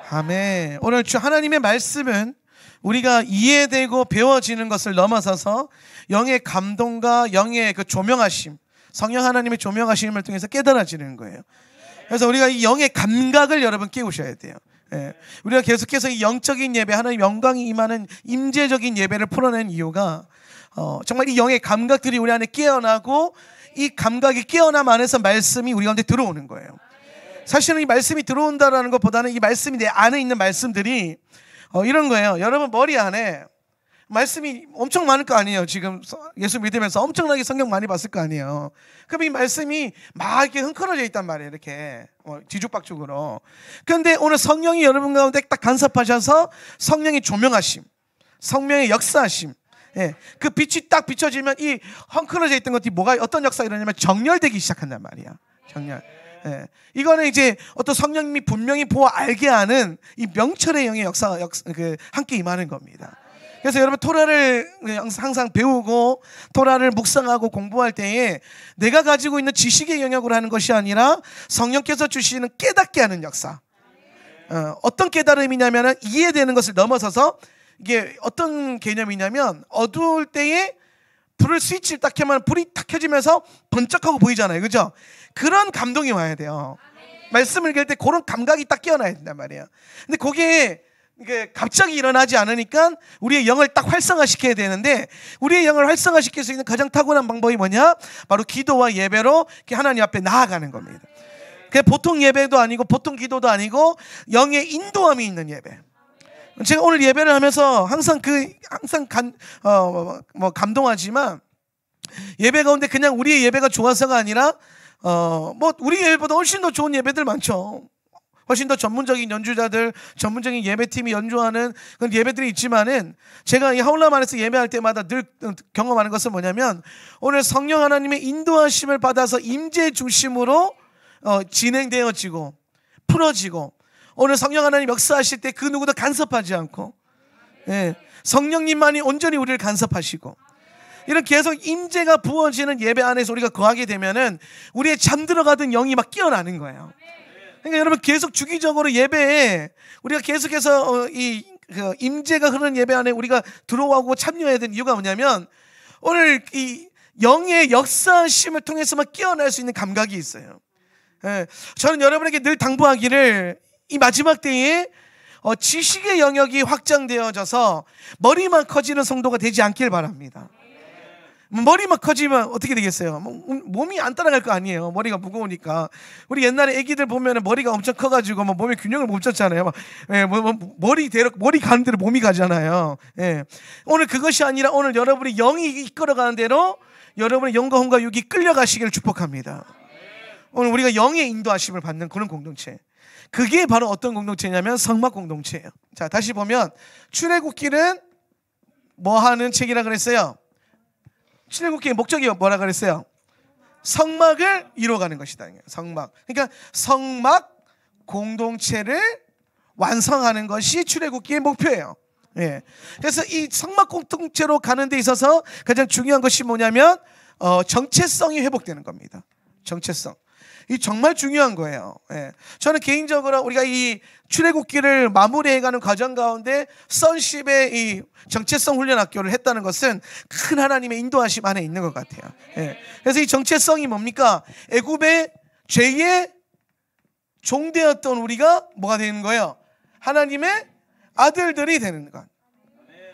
아멘. 오늘 주 하나님의 말씀은 우리가 이해되고 배워지는 것을 넘어서서 영의 감동과 영의 그 조명하심, 성령 하나님의 조명하심을 통해서 깨달아지는 거예요. 그래서 우리가 이 영의 감각을 여러분 깨우셔야 돼요. 예. 우리가 계속해서 이 영적인 예배, 하나님 영광이 임하는 임재적인 예배를 풀어낸 이유가 정말 이 영의 감각들이 우리 안에 깨어나고 이 감각이 깨어남 안에서 말씀이 우리 가운데 들어오는 거예요. 사실은 이 말씀이 들어온다라는 것보다는 이 말씀이 내 안에 있는 말씀들이 이런 거예요. 여러분 머리 안에 말씀이 엄청 많을 거 아니에요. 지금 예수 믿으면서 엄청나게 성경 많이 봤을 거 아니에요. 그럼 이 말씀이 막 이렇게 흥커러져 있단 말이에요. 이렇게 뒤죽박죽으로. 그런데 오늘 성령이 여러분 가운데 딱 간섭하셔서 성령의 조명하심, 성령의 역사하심, 예, 그 빛이 딱 비춰지면 이 헝클어져 있던 것들이 뭐가 어떤 역사가 일어나냐면 정렬되기 시작한단 말이야. 정렬. 예. 이거는 이제 어떤 성령님이 분명히 보아 알게 하는 이 명철의 영의 역사가 함께 임하는 겁니다. 그래서 여러분 토라를 항상 배우고 토라를 묵상하고 공부할 때에 내가 가지고 있는 지식의 영역으로 하는 것이 아니라 성령께서 주시는 깨닫게 하는 역사. 어떤 깨달음이냐면 이해되는 것을 넘어서서 이게 어떤 개념이냐면 어두울 때에 불을 스위치를 딱 켜면 불이 탁 켜지면서 번쩍하고 보이잖아요. 그죠? 그런 감동이 와야 돼요. 말씀을 읽을 때 그런 감각이 딱 깨어나야 된단 말이에요. 근데 그게 갑자기 일어나지 않으니까 우리의 영을 딱 활성화시켜야 되는데 우리의 영을 활성화시킬 수 있는 가장 탁월한 방법이 뭐냐? 바로 기도와 예배로 하나님 앞에 나아가는 겁니다. 그게 보통 예배도 아니고 보통 기도도 아니고 영의 인도함이 있는 예배. 제가 오늘 예배를 하면서 항상 감동하지만 예배 가운데 그냥 우리의 예배가 좋아서가 아니라 우리 예배보다 훨씬 더 좋은 예배들 많죠. 훨씬 더 전문적인 연주자들, 전문적인 예배팀이 연주하는 그런 예배들이 있지만은 제가 이 하울람 안에서 예배할 때마다 늘 경험하는 것은 뭐냐면 오늘 성령 하나님의 인도하심을 받아서 임재 중심으로 진행되어지고 풀어지고 오늘 성령 하나님 역사하실 때 그 누구도 간섭하지 않고 예, 성령님만이 온전히 우리를 간섭하시고 이런 계속 임재가 부어지는 예배 안에서 우리가 거하게 되면은 우리의 잠들어가던 영이 막 깨어나는 거예요. 그러니까 여러분 계속 주기적으로 예배에 우리가 계속해서 그 임재가 흐르는 예배 안에 우리가 들어오고 참여해야 되는 이유가 뭐냐면 오늘 이 영의 역사심을 통해서만 깨어날 수 있는 감각이 있어요. 예, 저는 여러분에게 늘 당부하기를 이 마지막 때에 지식의 영역이 확장되어져서 머리만 커지는 성도가 되지 않길 바랍니다. 머리만 커지면 어떻게 되겠어요? 몸이 안 따라갈 거 아니에요. 머리가 무거우니까. 우리 옛날에 애기들 보면 머리가 엄청 커가지고 몸의 균형을 못 잡잖아요. 머리 가는 대로 몸이 가잖아요. 예. 오늘 그것이 아니라 오늘 여러분이 영이 이끌어가는 대로 여러분의 영과 혼과 육이 끌려가시기를 축복합니다. 오늘 우리가 영의 인도하심을 받는 그런 공동체. 그게 바로 어떤 공동체냐면 성막 공동체예요. 자, 다시 보면 출애굽기는 뭐 하는 책이라 그랬어요? 출애굽기의 목적이 뭐라 그랬어요? 성막을 이루어가는 것이다. 성막. 그러니까 성막 공동체를 완성하는 것이 출애굽기의 목표예요. 예. 그래서 이 성막 공동체로 가는 데 있어서 가장 중요한 것이 뭐냐면 정체성이 회복되는 겁니다. 정체성. 이 정말 중요한 거예요. 예. 저는 개인적으로 우리가 이 출애굽기를 마무리해가는 과정 가운데 선십의 이 정체성 훈련 학교를 했다는 것은 큰 하나님의 인도하심 안에 있는 것 같아요. 예. 그래서 이 정체성이 뭡니까? 애굽의 죄의 종되었던 우리가 뭐가 되는 거예요? 하나님의 아들들이 되는 것.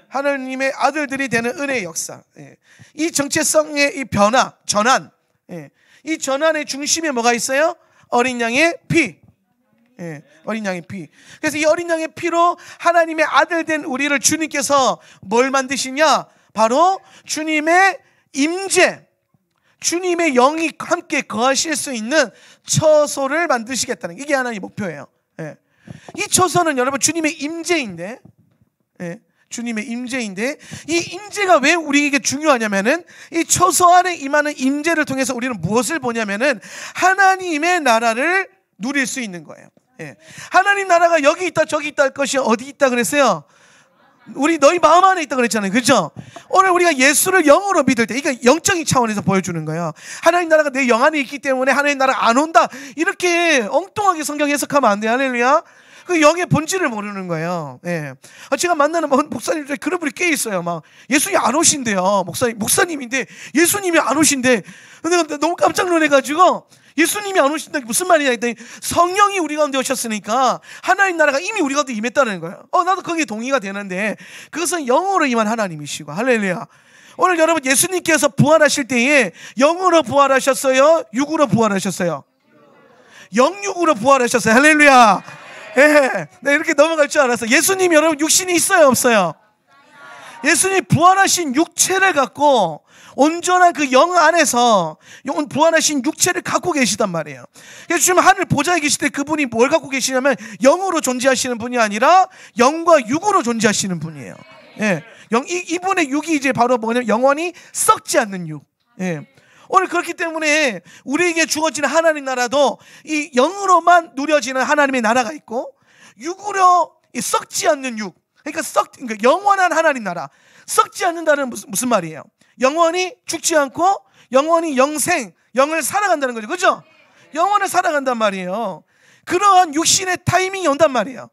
하나님의 아들들이 되는 은혜의 역사. 예. 이 정체성의 이 변화, 전환. 예. 이 전환의 중심에 뭐가 있어요? 어린 양의 피. 예, 어린 양의 피. 그래서 이 어린 양의 피로 하나님의 아들 된 우리를 주님께서 뭘 만드시냐? 바로 주님의 임재, 주님의 영이 함께 거하실 수 있는 처소를 만드시겠다는 이게 하나님의 목표예요. 예. 이 처소는 여러분 주님의 임재인데, 예. 주님의 임재인데 이 임재가 왜 우리에게 중요하냐면은 이 처소 안에 임하는 임재를 통해서 우리는 무엇을 보냐면은 하나님의 나라를 누릴 수 있는 거예요. 예. 하나님 나라가 여기 있다 저기 있다 할 것이 어디 있다 그랬어요? 우리 너희 마음 안에 있다 그랬잖아요. 그렇죠? 오늘 우리가 예수를 영으로 믿을 때 이게 영적인 차원에서 보여주는 거예요. 하나님 나라가 내 영 안에 있기 때문에 하나님 나라가 안 온다 이렇게 엉뚱하게 성경 해석하면 안 돼요. 할렐루야. 그 영의 본질을 모르는 거예요. 예. 제가 만나는 목사님 중에 그런 분이 꽤 있어요. 막 예수님이 안 오신대요. 목사님인데 예수님이 안 오신대. 근데 너무 깜짝 놀래가지고 예수님이 안 오신다 무슨 말이냐 했더니 성령이 우리 가운데 오셨으니까 하나님 나라가 이미 우리 가운데 임했다는 거예요. 나도 거기에 동의가 되는데 그것은 영으로 임한 하나님이시고. 할렐루야. 오늘 여러분 예수님께서 부활하실 때에 영으로 부활하셨어요? 육으로 부활하셨어요? 영육으로 부활하셨어요. 할렐루야. 예. 네, 이렇게 넘어갈 줄 알았어. 예수님 여러분 육신이 있어요? 없어요? 예수님 부활하신 육체를 갖고 온전한 그 영 안에서 부활하신 육체를 갖고 계시단 말이에요. 그래서 지금 하늘 보좌에 계실 때 그분이 뭘 갖고 계시냐면 영으로 존재하시는 분이 아니라 영과 육으로 존재하시는 분이에요. 예. 이분의 육이 이제 바로 뭐냐면 영원히 썩지 않는 육. 예. 오늘 그렇기 때문에 우리에게 주어지는 하나님 나라도 이 영으로만 누려지는 하나님의 나라가 있고 육으로 썩지 않는 육. 그러니까 영원한 하나님 나라. 썩지 않는다는 무슨 말이에요? 영원히 죽지 않고 영원히 영을 살아간다는 거죠. 그죠? 영원을 살아간단 말이에요. 그러한 육신의 타이밍이 온단 말이에요.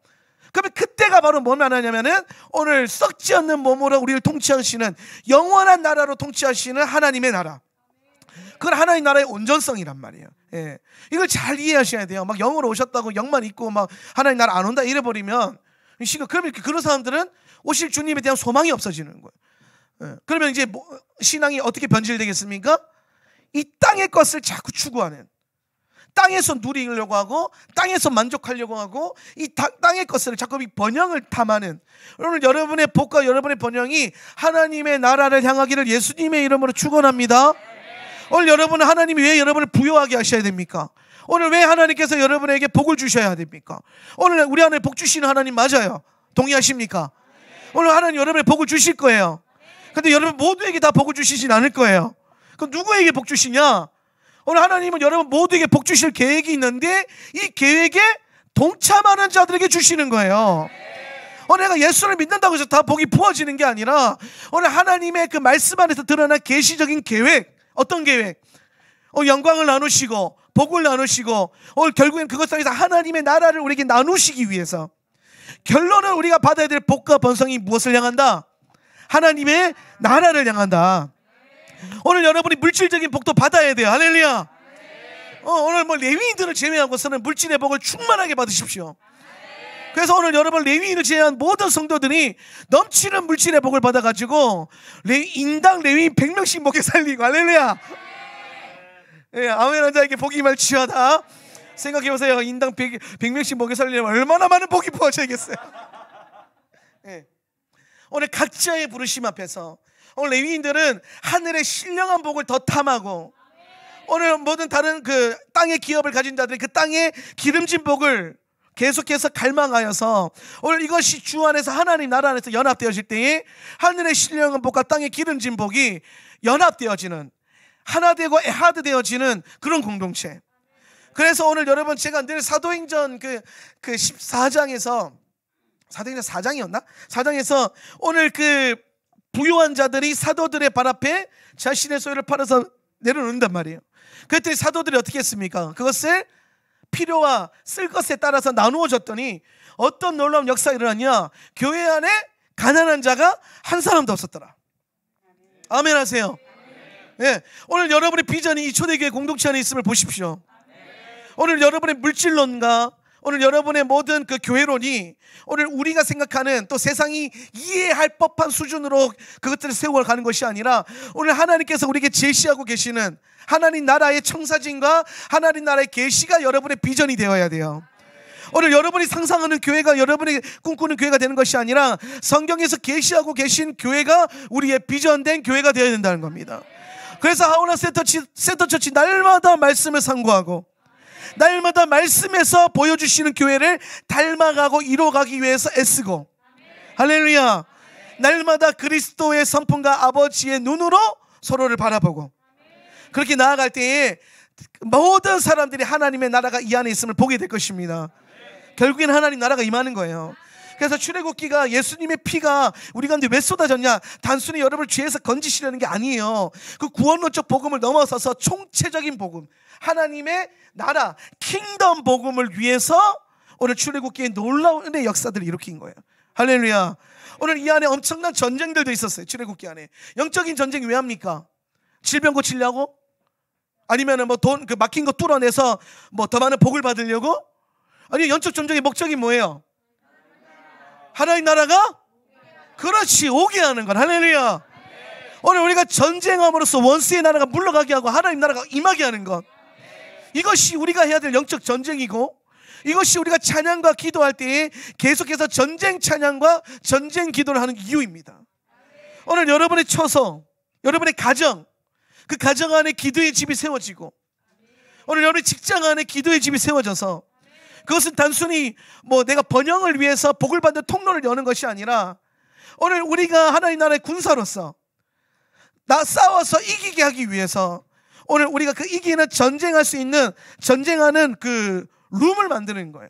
그러면 그때가 바로 뭘 말하냐면은 오늘 썩지 않는 몸으로 우리를 통치하시는 영원한 나라로 통치하시는 하나님의 나라. 그건 하나님 나라의 온전성이란 말이에요. 예. 이걸 잘 이해하셔야 돼요. 막 영으로 오셨다고 영만 있고 막 하나님 나라 안 온다 이래버리면 그러면 그런 사람들은 오실 주님에 대한 소망이 없어지는 거예요. 예. 그러면 이제 신앙이 어떻게 변질되겠습니까? 이 땅의 것을 자꾸 추구하는, 땅에서 누리려고 하고 땅에서 만족하려고 하고 이 땅의 것을 자꾸 번영을 탐하는, 오늘 여러분의 복과 여러분의 번영이 하나님의 나라를 향하기를 예수님의 이름으로 축원합니다. 오늘 여러분은 하나님이 왜 여러분을 부유하게 하셔야 됩니까? 오늘 왜 하나님께서 여러분에게 복을 주셔야 됩니까? 오늘 우리 안에 복 주시는 하나님 맞아요. 동의하십니까? 오늘 하나님 여러분의 복을 주실 거예요. 근데 여러분 모두에게 다 복을 주시진 않을 거예요. 그럼 누구에게 복 주시냐? 오늘 하나님은 여러분 모두에게 복 주실 계획이 있는데 이 계획에 동참하는 자들에게 주시는 거예요. 오늘 내가 예수를 믿는다고 해서 다 복이 부어지는 게 아니라 오늘 하나님의 그 말씀 안에서 드러난 계시적인 계획, 어떤 계획? 영광을 나누시고 복을 나누시고 오늘 결국엔 그것 속에서 하나님의 나라를 우리에게 나누시기 위해서, 결론은 우리가 받아야 될 복과 번성이 무엇을 향한다? 하나님의 나라를 향한다. 오늘 여러분이 물질적인 복도 받아야 돼요. 할렐루야. 오늘 레위인들을 제외하고서는 물질의 복을 충만하게 받으십시오. 그래서 오늘 여러분 레위인을 제외한 모든 성도들이 넘치는 물질의 복을 받아가지고 인당 레위인 100명씩 먹게 살리고. 할렐루야. 예, 아멘 한 자에게 복이 말치하다. 생각해보세요. 인당 100명씩 먹게 살리려면 얼마나 많은 복이 부어져야겠어요. 예. 오늘 각자의 부르심 앞에서 오늘 레위인들은 하늘의 신령한 복을 더 탐하고, 오늘 모든 다른 그 땅의 기업을 가진 자들이 그 땅의 기름진 복을 계속해서 갈망하여서 오늘 이것이 주 안에서 하나님 나라 안에서 연합되어질 때에 하늘의 신령한 복과 땅의 기름진 복이 연합되어지는, 하나 되고 애하드 되어지는 그런 공동체. 그래서 오늘 여러분 제가 늘 사도행전 그 14장에서 사도행전 4장이었나? 4장에서 오늘 그 부유한 자들이 사도들의 발 앞에 자신의 소유를 팔아서 내려놓는단 말이에요. 그랬더니 사도들이 어떻게 했습니까? 그것을 필요와 쓸 것에 따라서 나누어 줬더니 어떤 놀라운 역사가 일어났냐? 교회 안에 가난한 자가 한 사람도 없었더라. 아멘 하세요. 예, 오늘 여러분의 비전이 이 초대교회 공동체 안에 있음을 보십시오. 오늘 여러분의 물질론과 오늘 여러분의 모든 그 교회론이 오늘 우리가 생각하는 또 세상이 이해할 법한 수준으로 그것들을 세워가는 것이 아니라 오늘 하나님께서 우리에게 제시하고 계시는 하나님 나라의 청사진과 하나님 나라의 계시가 여러분의 비전이 되어야 돼요. 오늘 여러분이 상상하는 교회가 여러분이 꿈꾸는 교회가 되는 것이 아니라 성경에서 계시하고 계신 교회가 우리의 비전된 교회가 되어야 된다는 겁니다. 그래서 하우나 센터처치 날마다 말씀을 상고하고 날마다 말씀에서 보여주시는 교회를 닮아가고 이뤄가기 위해서 애쓰고, 할렐루야, 날마다 그리스도의 성품과 아버지의 눈으로 서로를 바라보고 그렇게 나아갈 때에 모든 사람들이 하나님의 나라가 이 안에 있음을 보게 될 것입니다. 결국엔 하나님 나라가 임하는 거예요. 그래서 출애굽기가 예수님의 피가 우리 가운데 왜 쏟아졌냐? 단순히 여러분을 죄에서 건지시려는 게 아니에요. 그 구원론적 복음을 넘어서서 총체적인 복음, 하나님의 나라, 킹덤 복음을 위해서 오늘 출애굽기에 놀라운 은혜의 역사들을 일으킨 거예요. 할렐루야. 오늘 이 안에 엄청난 전쟁들도 있었어요. 출애굽기 안에. 영적인 전쟁이 왜 합니까? 질병 고치려고? 아니면 뭐 돈 그 막힌 거 뚫어내서 뭐 더 많은 복을 받으려고? 아니, 영적 전쟁의 목적이 뭐예요? 하나님 나라가? 그렇지, 오게 하는 건. 할렐루야. 오늘 우리가 전쟁함으로써 원수의 나라가 물러가게 하고 하나님 나라가 임하게 하는 것, 이것이 우리가 해야 될 영적 전쟁이고, 이것이 우리가 찬양과 기도할 때에 계속해서 전쟁 찬양과 전쟁 기도를 하는 이유입니다. 오늘 여러분의 처소, 여러분의 가정, 그 가정 안에 기도의 집이 세워지고, 오늘 여러분의 직장 안에 기도의 집이 세워져서, 그것은 단순히 뭐 내가 번영을 위해서 복을 받는 통로를 여는 것이 아니라, 오늘 우리가 하나님 나라의 군사로서 나 싸워서 이기게 하기 위해서 오늘 우리가 그 이기는 전쟁할 수 있는, 전쟁하는 그 룸을 만드는 거예요.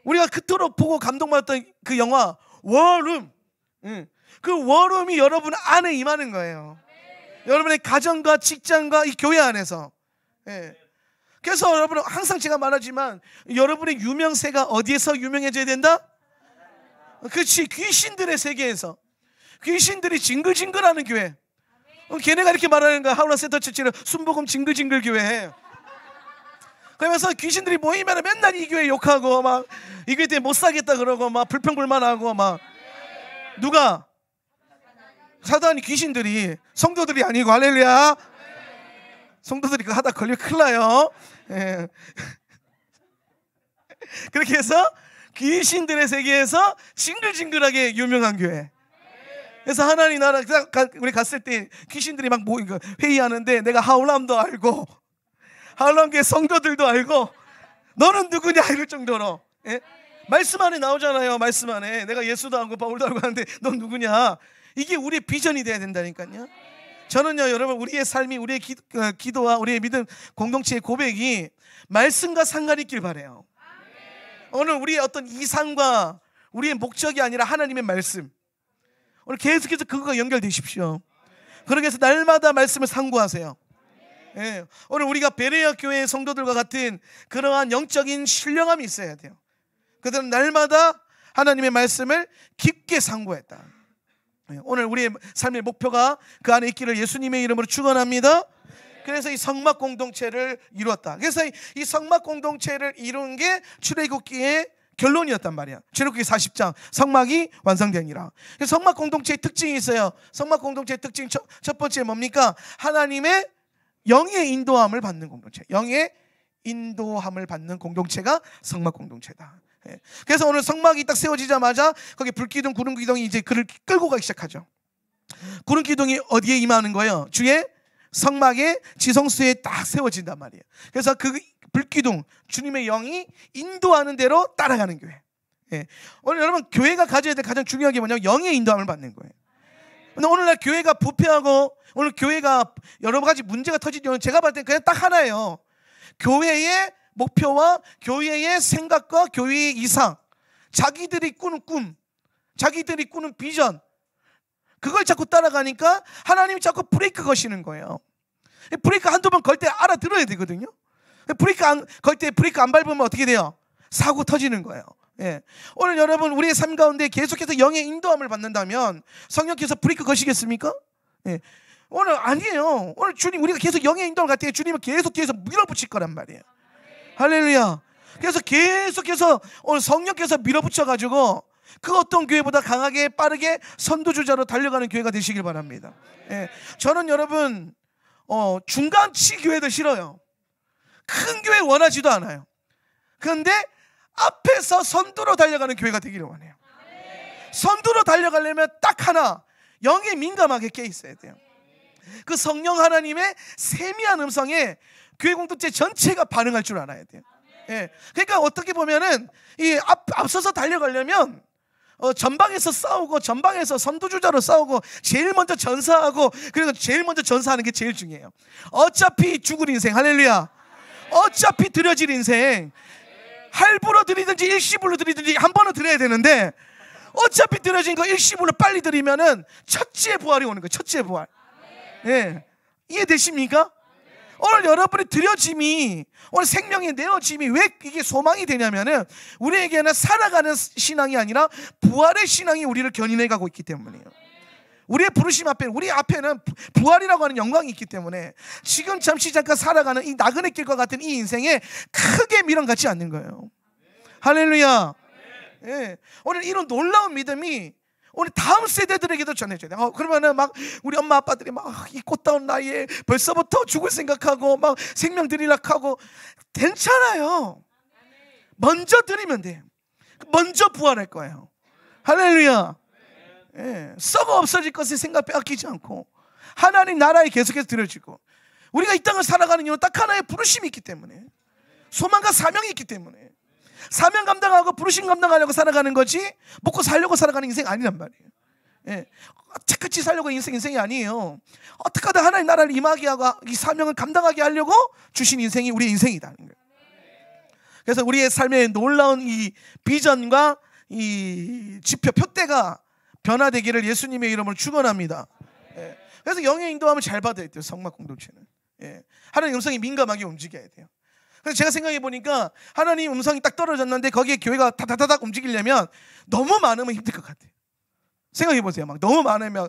우리가 그토록 보고 감동받았던 그 영화 워룸, 그 워룸이 여러분 안에 임하는 거예요. 여러분의 가정과 직장과 이 교회 안에서. 그래서 여러분, 항상 제가 말하지만 여러분의 유명세가 어디에서 유명해져야 된다? 그렇지, 귀신들의 세계에서. 귀신들이 징글징글하는 교회. 걔네가 이렇게 말하는 거야. 하울라 센터 처치는 순복음 징글징글 교회. 그러면서 귀신들이 모이면 맨날 이 교회 욕하고, 막 이 교회 때문에 못 살겠다 그러고, 막 불평불만하고, 막 누가? 사단이, 귀신들이, 성도들이 아니고. 할렐루야. 성도들이 그거 하다 걸리면 큰일 나요. 그렇게 해서 귀신들의 세계에서 징글징글하게 유명한 교회. 그래서 하나님 나라 우리 갔을 때 귀신들이 막 회의하는데, 내가 하울람도 알고 하울람교회 성도들도 알고 너는 누구냐 이럴 정도로. 말씀 안에 나오잖아요. 말씀 안에 내가 예수도 알고 바울도 알고 하는데 넌 누구냐. 이게 우리의 비전이 돼야 된다니까요. 저는요, 여러분, 우리의 삶이, 우리의 기도와 우리의 믿음 공동체의 고백이 말씀과 상관이 있길 바라요. 오늘 우리의 어떤 이상과 우리의 목적이 아니라 하나님의 말씀, 오늘 계속해서 그거가 연결되십시오. 그러기 위해서 날마다 말씀을 상고하세요. 오늘 우리가 베레아 교회의 성도들과 같은 그러한 영적인 신령함이 있어야 돼요. 그들은 날마다 하나님의 말씀을 깊게 상고했다. 오늘 우리의 삶의 목표가 그 안에 있기를 예수님의 이름으로 축원합니다. 그래서 이 성막 공동체를 이루었다. 그래서 이 성막 공동체를 이룬 게 출애굽기의 결론이었단 말이야. 출애굽기 40장 성막이 완성되니라. 성막 공동체의 특징이 있어요. 성막 공동체의 특징 첫 번째 뭡니까? 하나님의 영의 인도함을 받는 공동체. 영의 인도함을 받는 공동체가 성막 공동체다. 그래서 오늘 성막이 딱 세워지자마자 거기 불기둥, 구름기둥이 이제 그를 끌고 가기 시작하죠. 구름기둥이 어디에 임하는 거예요? 주의 성막의 지성소에 딱 세워진단 말이에요. 그래서 그 불기둥, 주님의 영이 인도하는 대로 따라가는 교회. 오늘 여러분, 교회가 가져야 될 가장 중요한 게 뭐냐면 영의 인도함을 받는 거예요. 근데 오늘날 교회가 부패하고 오늘 교회가 여러 가지 문제가 터진 이유는 제가 봤을 때 그냥 딱 하나예요. 교회의 목표와 교회의 생각과 교회의 이상, 자기들이 꾸는 꿈, 자기들이 꾸는 비전, 그걸 자꾸 따라가니까 하나님이 자꾸 브레이크 거시는 거예요. 브레이크 한두 번 걸 때 알아들어야 되거든요. 걸 때 브레이크 안 밟으면 어떻게 돼요? 사고 터지는 거예요. 오늘 여러분, 우리의 삶 가운데 계속해서 영의 인도함을 받는다면 성령께서 브레이크 거시겠습니까? 오늘 아니에요. 오늘 주님, 우리가 계속 영의 인도를 갖때 주님은 계속해서 밀어붙일 거란 말이에요. 할렐루야. 그래서 계속해서 오늘 성령께서 밀어붙여가지고 그 어떤 교회보다 강하게 빠르게 선두주자로 달려가는 교회가 되시길 바랍니다. 저는 여러분, 중간치 교회도 싫어요. 큰 교회 원하지도 않아요. 그런데 앞에서 선두로 달려가는 교회가 되기를 원해요. 선두로 달려가려면 딱 하나, 영에 민감하게 깨 있어야 돼요. 그 성령 하나님의 세미한 음성에 교회 공동체 전체가 반응할 줄 알아야 돼요. 그러니까 어떻게 보면은 이 앞서서 달려가려면 전방에서 싸우고, 전방에서 선두주자로 싸우고, 제일 먼저 전사하고, 그리고 제일 먼저 전사하는 게 제일 중요해요. 어차피 죽을 인생, 할렐루야. 어차피 드려질 인생, 할부로 드리든지 일시불로 드리든지 한 번은 드려야 되는데, 어차피 드려진 거 일시불로 빨리 드리면은 첫째 부활이 오는 거예요. 첫째 부활. 이해되십니까? 오늘 여러분이 드려짐이, 오늘 생명이 내어짐이 왜 이게 소망이 되냐면은 우리에게는 살아가는 신앙이 아니라 부활의 신앙이 우리를 견인해 가고 있기 때문이에요. 우리의 부르심 앞에, 우리 앞에는 부활이라고 하는 영광이 있기 때문에 지금 잠시 잠깐 살아가는 이 나그네 길과 같은 이 인생에 크게 미련 갖지 않는 거예요. 할렐루야. 예. 오늘 이런 놀라운 믿음이 우리 다음 세대들에게도 전해줘야 돼. 그러면은 막 우리 엄마 아빠들이 막 이 꽃다운 나이에 벌써부터 죽을 생각하고 막 생명 드리려고 하고, 괜찮아요. 먼저 드리면 돼. 먼저 부활할 거예요. 할렐루야. 예. 썩어 없어질 것을 생각 빼앗기지 않고 하나님 나라에 계속해서 드려지고, 우리가 이 땅을 살아가는 이유는 딱 하나의 부르심이 있기 때문에, 소망과 사명이 있기 때문에, 사명 감당하고 부르심 감당하려고 살아가는 거지 먹고 살려고 살아가는 인생 아니란 말이에요. 예. 착같이 살려고 인생이 아니에요. 어떻게 하다 하나님 나라를 임하게 하고 이 사명을 감당하게 하려고 주신 인생이 우리의 인생이다. 그래서 우리의 삶의 놀라운 이 비전과 이 지표 표대가 변화되기를 예수님의 이름으로 축원합니다. 예. 그래서 영의 인도함을 잘 받아야 돼요. 성막 공동체는. 예. 하나님 음성이 민감하게 움직여야 돼요. 그래서 제가 생각해 보니까 하나님 음성이 딱 떨어졌는데 거기에 교회가 다다다닥 움직이려면 너무 많으면 힘들 것 같아요. 생각해 보세요. 막 너무 많으면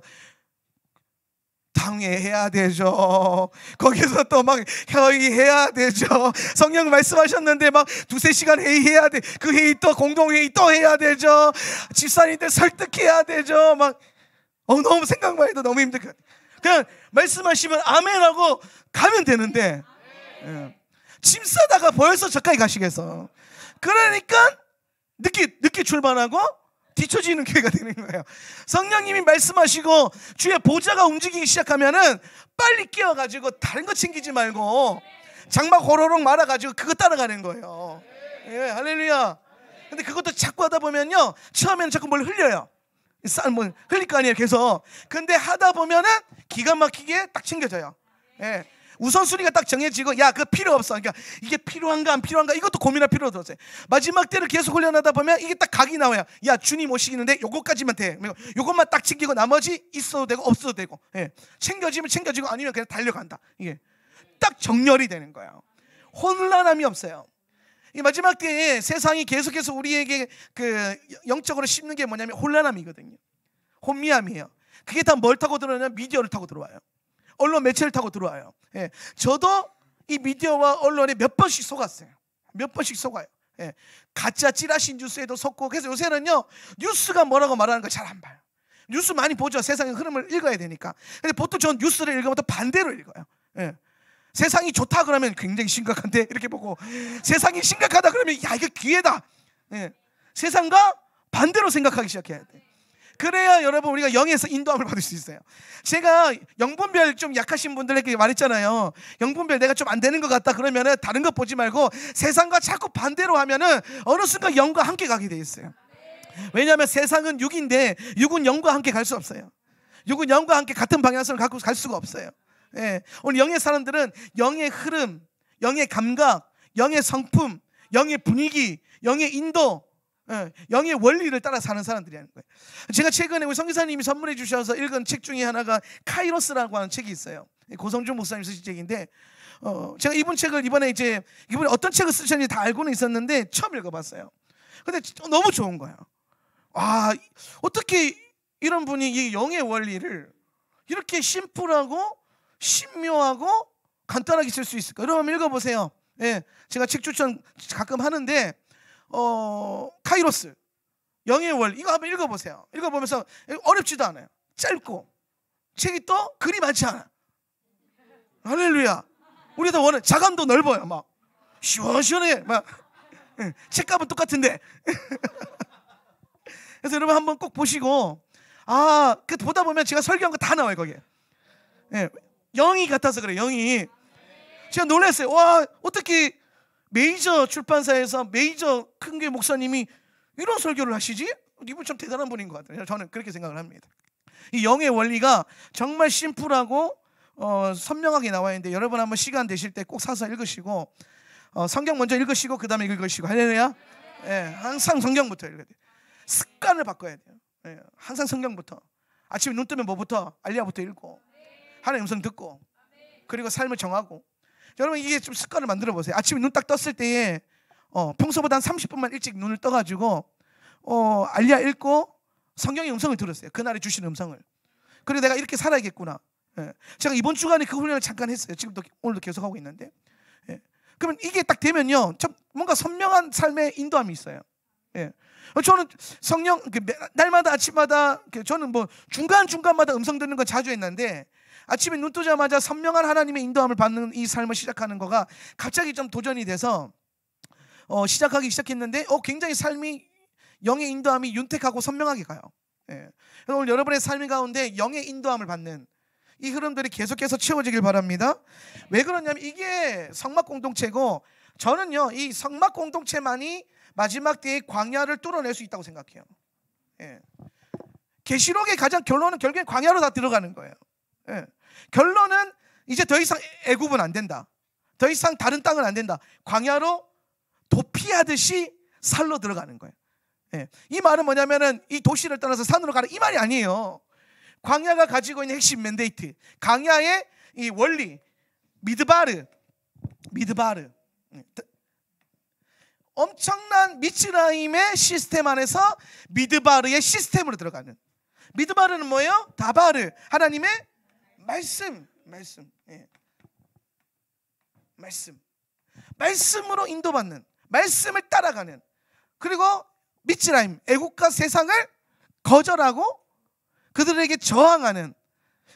당회해야 되죠. 거기서 또 막 회의해야 되죠. 성령 말씀하셨는데 막 2-3시간 회의해야 돼. 그 회의 또 공동회의 또 해야 되죠. 집사님들 설득해야 되죠. 막 너무 생각만 해도 너무 힘들 것 같아요. 그냥 말씀하시면 아멘하고 가면 되는데, 예. 짐 싸다가 벌써 저까지 가시겠어. 그러니까 늦게 출발하고 뒤처지는 교회가 되는 거예요. 성령님이 말씀하시고 주의 보좌가 움직이기 시작하면은 빨리 끼어가지고 다른 거 챙기지 말고 장막 호로록 말아가지고 그거 따라가는 거예요. 예, 할렐루야. 근데 그것도 자꾸 하다 보면요, 처음에는 자꾸 뭘 흘려요. 뭐 흘릴 거 아니에요, 계속. 근데 하다 보면은 기가 막히게 딱 챙겨져요. 예. 우선순위가 딱 정해지고, 야, 그거 필요 없어. 그러니까 이게 필요한가 안 필요한가 이것도 고민할 필요도 없어요. 마지막 때를 계속 훈련하다 보면 이게 딱 각이 나와요. 야, 주님 오시는데 요거까지만 돼. 요것만 딱 챙기고 나머지 있어도 되고 없어도 되고, 예. 챙겨지면 챙겨지고 아니면 그냥 달려간다. 이게 딱 정렬이 되는 거예요. 혼란함이 없어요. 이 마지막 때에 세상이 계속해서 우리에게 그 영적으로 씹는 게 뭐냐면 혼란함이거든요. 혼미함이에요. 그게 다 뭘 타고 들어오냐면 미디어를 타고 들어와요. 언론 매체를 타고 들어와요. 예. 저도 이 미디어와 언론에 몇 번씩 속았어요. 몇 번씩 속아요. 예. 가짜 찌라시 뉴스에도 속고. 그래서 요새는요, 뉴스가 뭐라고 말하는 걸 잘 안 봐요. 뉴스 많이 보죠. 세상의 흐름을 읽어야 되니까. 근데 보통 전 뉴스를 읽으면 또 반대로 읽어요. 예. 세상이 좋다 그러면 굉장히 심각한데 이렇게 보고, 세상이 심각하다 그러면 야, 이거 기회다. 예. 세상과 반대로 생각하기 시작해야 돼. 그래야 여러분 우리가 영에서 인도함을 받을 수 있어요. 제가 영분별 좀 약하신 분들에게 말했잖아요. 영분별 내가 좀 안 되는 것 같다 그러면은 다른 것 보지 말고 세상과 자꾸 반대로 하면은 어느 순간 영과 함께 가게 돼 있어요. 왜냐하면 세상은 육인데 육은 영과 함께 갈 수 없어요. 육은 영과 함께 같은 방향성을 갖고 갈 수가 없어요. 예. 오늘 영의 사람들은 영의 흐름, 영의 감각, 영의 성품, 영의 분위기, 영의 인도, 영의 원리를 따라 사는 사람들이라는 거예요. 제가 최근에 우리 선교사님이 선물해 주셔서 읽은 책 중에 하나가 카이로스라고 하는 책이 있어요. 고성준 목사님 쓰신 책인데, 제가 이분 책을 이번에 이분이 어떤 책을 쓰셨는지 다 알고는 있었는데 처음 읽어봤어요. 근데 너무 좋은 거예요. 아, 어떻게 이런 분이 이 영의 원리를 이렇게 심플하고 신묘하고 간단하게 쓸 수 있을까? 여러분 한번 읽어보세요. 예, 제가 책 추천 가끔 하는데, 카이로스 영의 원리, 이거 한번 읽어보세요. 읽어보면서 어렵지도 않아요. 짧고 책이 또 글이 많지 않아. 할렐루야. 우리 다 원해. 자감도 넓어요. 막 시원시원해. 막 책값은 똑같은데. 그래서 여러분 한번 꼭 보시고, 그 보다 보면 제가 설교한 거 다 나와요 거기에. 예, 영이 같아서 그래요. 영이. 제가 놀랐어요. 와, 어떻게 메이저 출판사에서 메이저 큰 교회 목사님이 이런 설교를 하시지? 이분 참 대단한 분인 것 같아요. 저는 그렇게 생각을 합니다. 이 영의 원리가 정말 심플하고 선명하게 나와 있는데, 여러분 한번 시간 되실 때 꼭 사서 읽으시고, 성경 먼저 읽으시고 그 다음에 읽으시고. 할렐루야. 예, 항상 성경부터 읽어야 돼요. 습관을 바꿔야 돼요. 예, 항상 성경부터. 아침에 눈 뜨면 뭐부터? 알리야부터 읽고, 하나님 음성 듣고, 그리고 삶을 정하고. 여러분 이게 좀 습관을 만들어 보세요. 아침에 눈 딱 떴을 때에 평소보다 한 30분만 일찍 눈을 떠가지고 알리아 읽고 성경의 음성을 들었어요. 그날에 주신 음성을. 그리고 내가 이렇게 살아야겠구나. 예. 제가 이번 주간에 그 훈련을 잠깐 했어요. 지금도 오늘도 계속 하고 있는데. 예. 그러면 이게 딱 되면요, 좀 뭔가 선명한 삶의 인도함이 있어요. 예. 저는 성령 날마다 아침마다 저는 뭐 중간 중간마다 음성 듣는 건 자주 했는데 아침에 눈 뜨자마자 선명한 하나님의 인도함을 받는 이 삶을 시작하는 거가 갑자기 좀 도전이 돼서 시작하기 시작했는데 굉장히 삶이 영의 인도함이 윤택하고 선명하게 가요. 예. 오늘 여러분의 삶 가운데 영의 인도함을 받는 이 흐름들이 계속해서 채워지길 바랍니다. 왜 그러냐면 이게 성막 공동체고, 저는요 이 성막 공동체만이 마지막 때의 광야를 뚫어낼 수 있다고 생각해요. 예. 계시록의 가장 결론은 결국엔 광야로 다 들어가는 거예요. 예. 결론은 이제 더 이상 애굽은 안 된다. 더 이상 다른 땅은 안 된다. 광야로 도피하듯이 살로 들어가는 거예요. 예. 이 말은 뭐냐면은 이 도시를 떠나서 산으로 가는 이 말이 아니에요. 광야가 가지고 있는 핵심 맨데이트, 광야의 이 원리, 미드바르. 엄청난 미츠라임의 시스템 안에서 미드바르의 시스템으로 들어가는. 미드바르는 뭐예요? 다바르, 하나님의 말씀. 예. 말씀으로 인도받는, 말씀을 따라가는. 그리고 미츠라임, 애국과 세상을 거절하고 그들에게 저항하는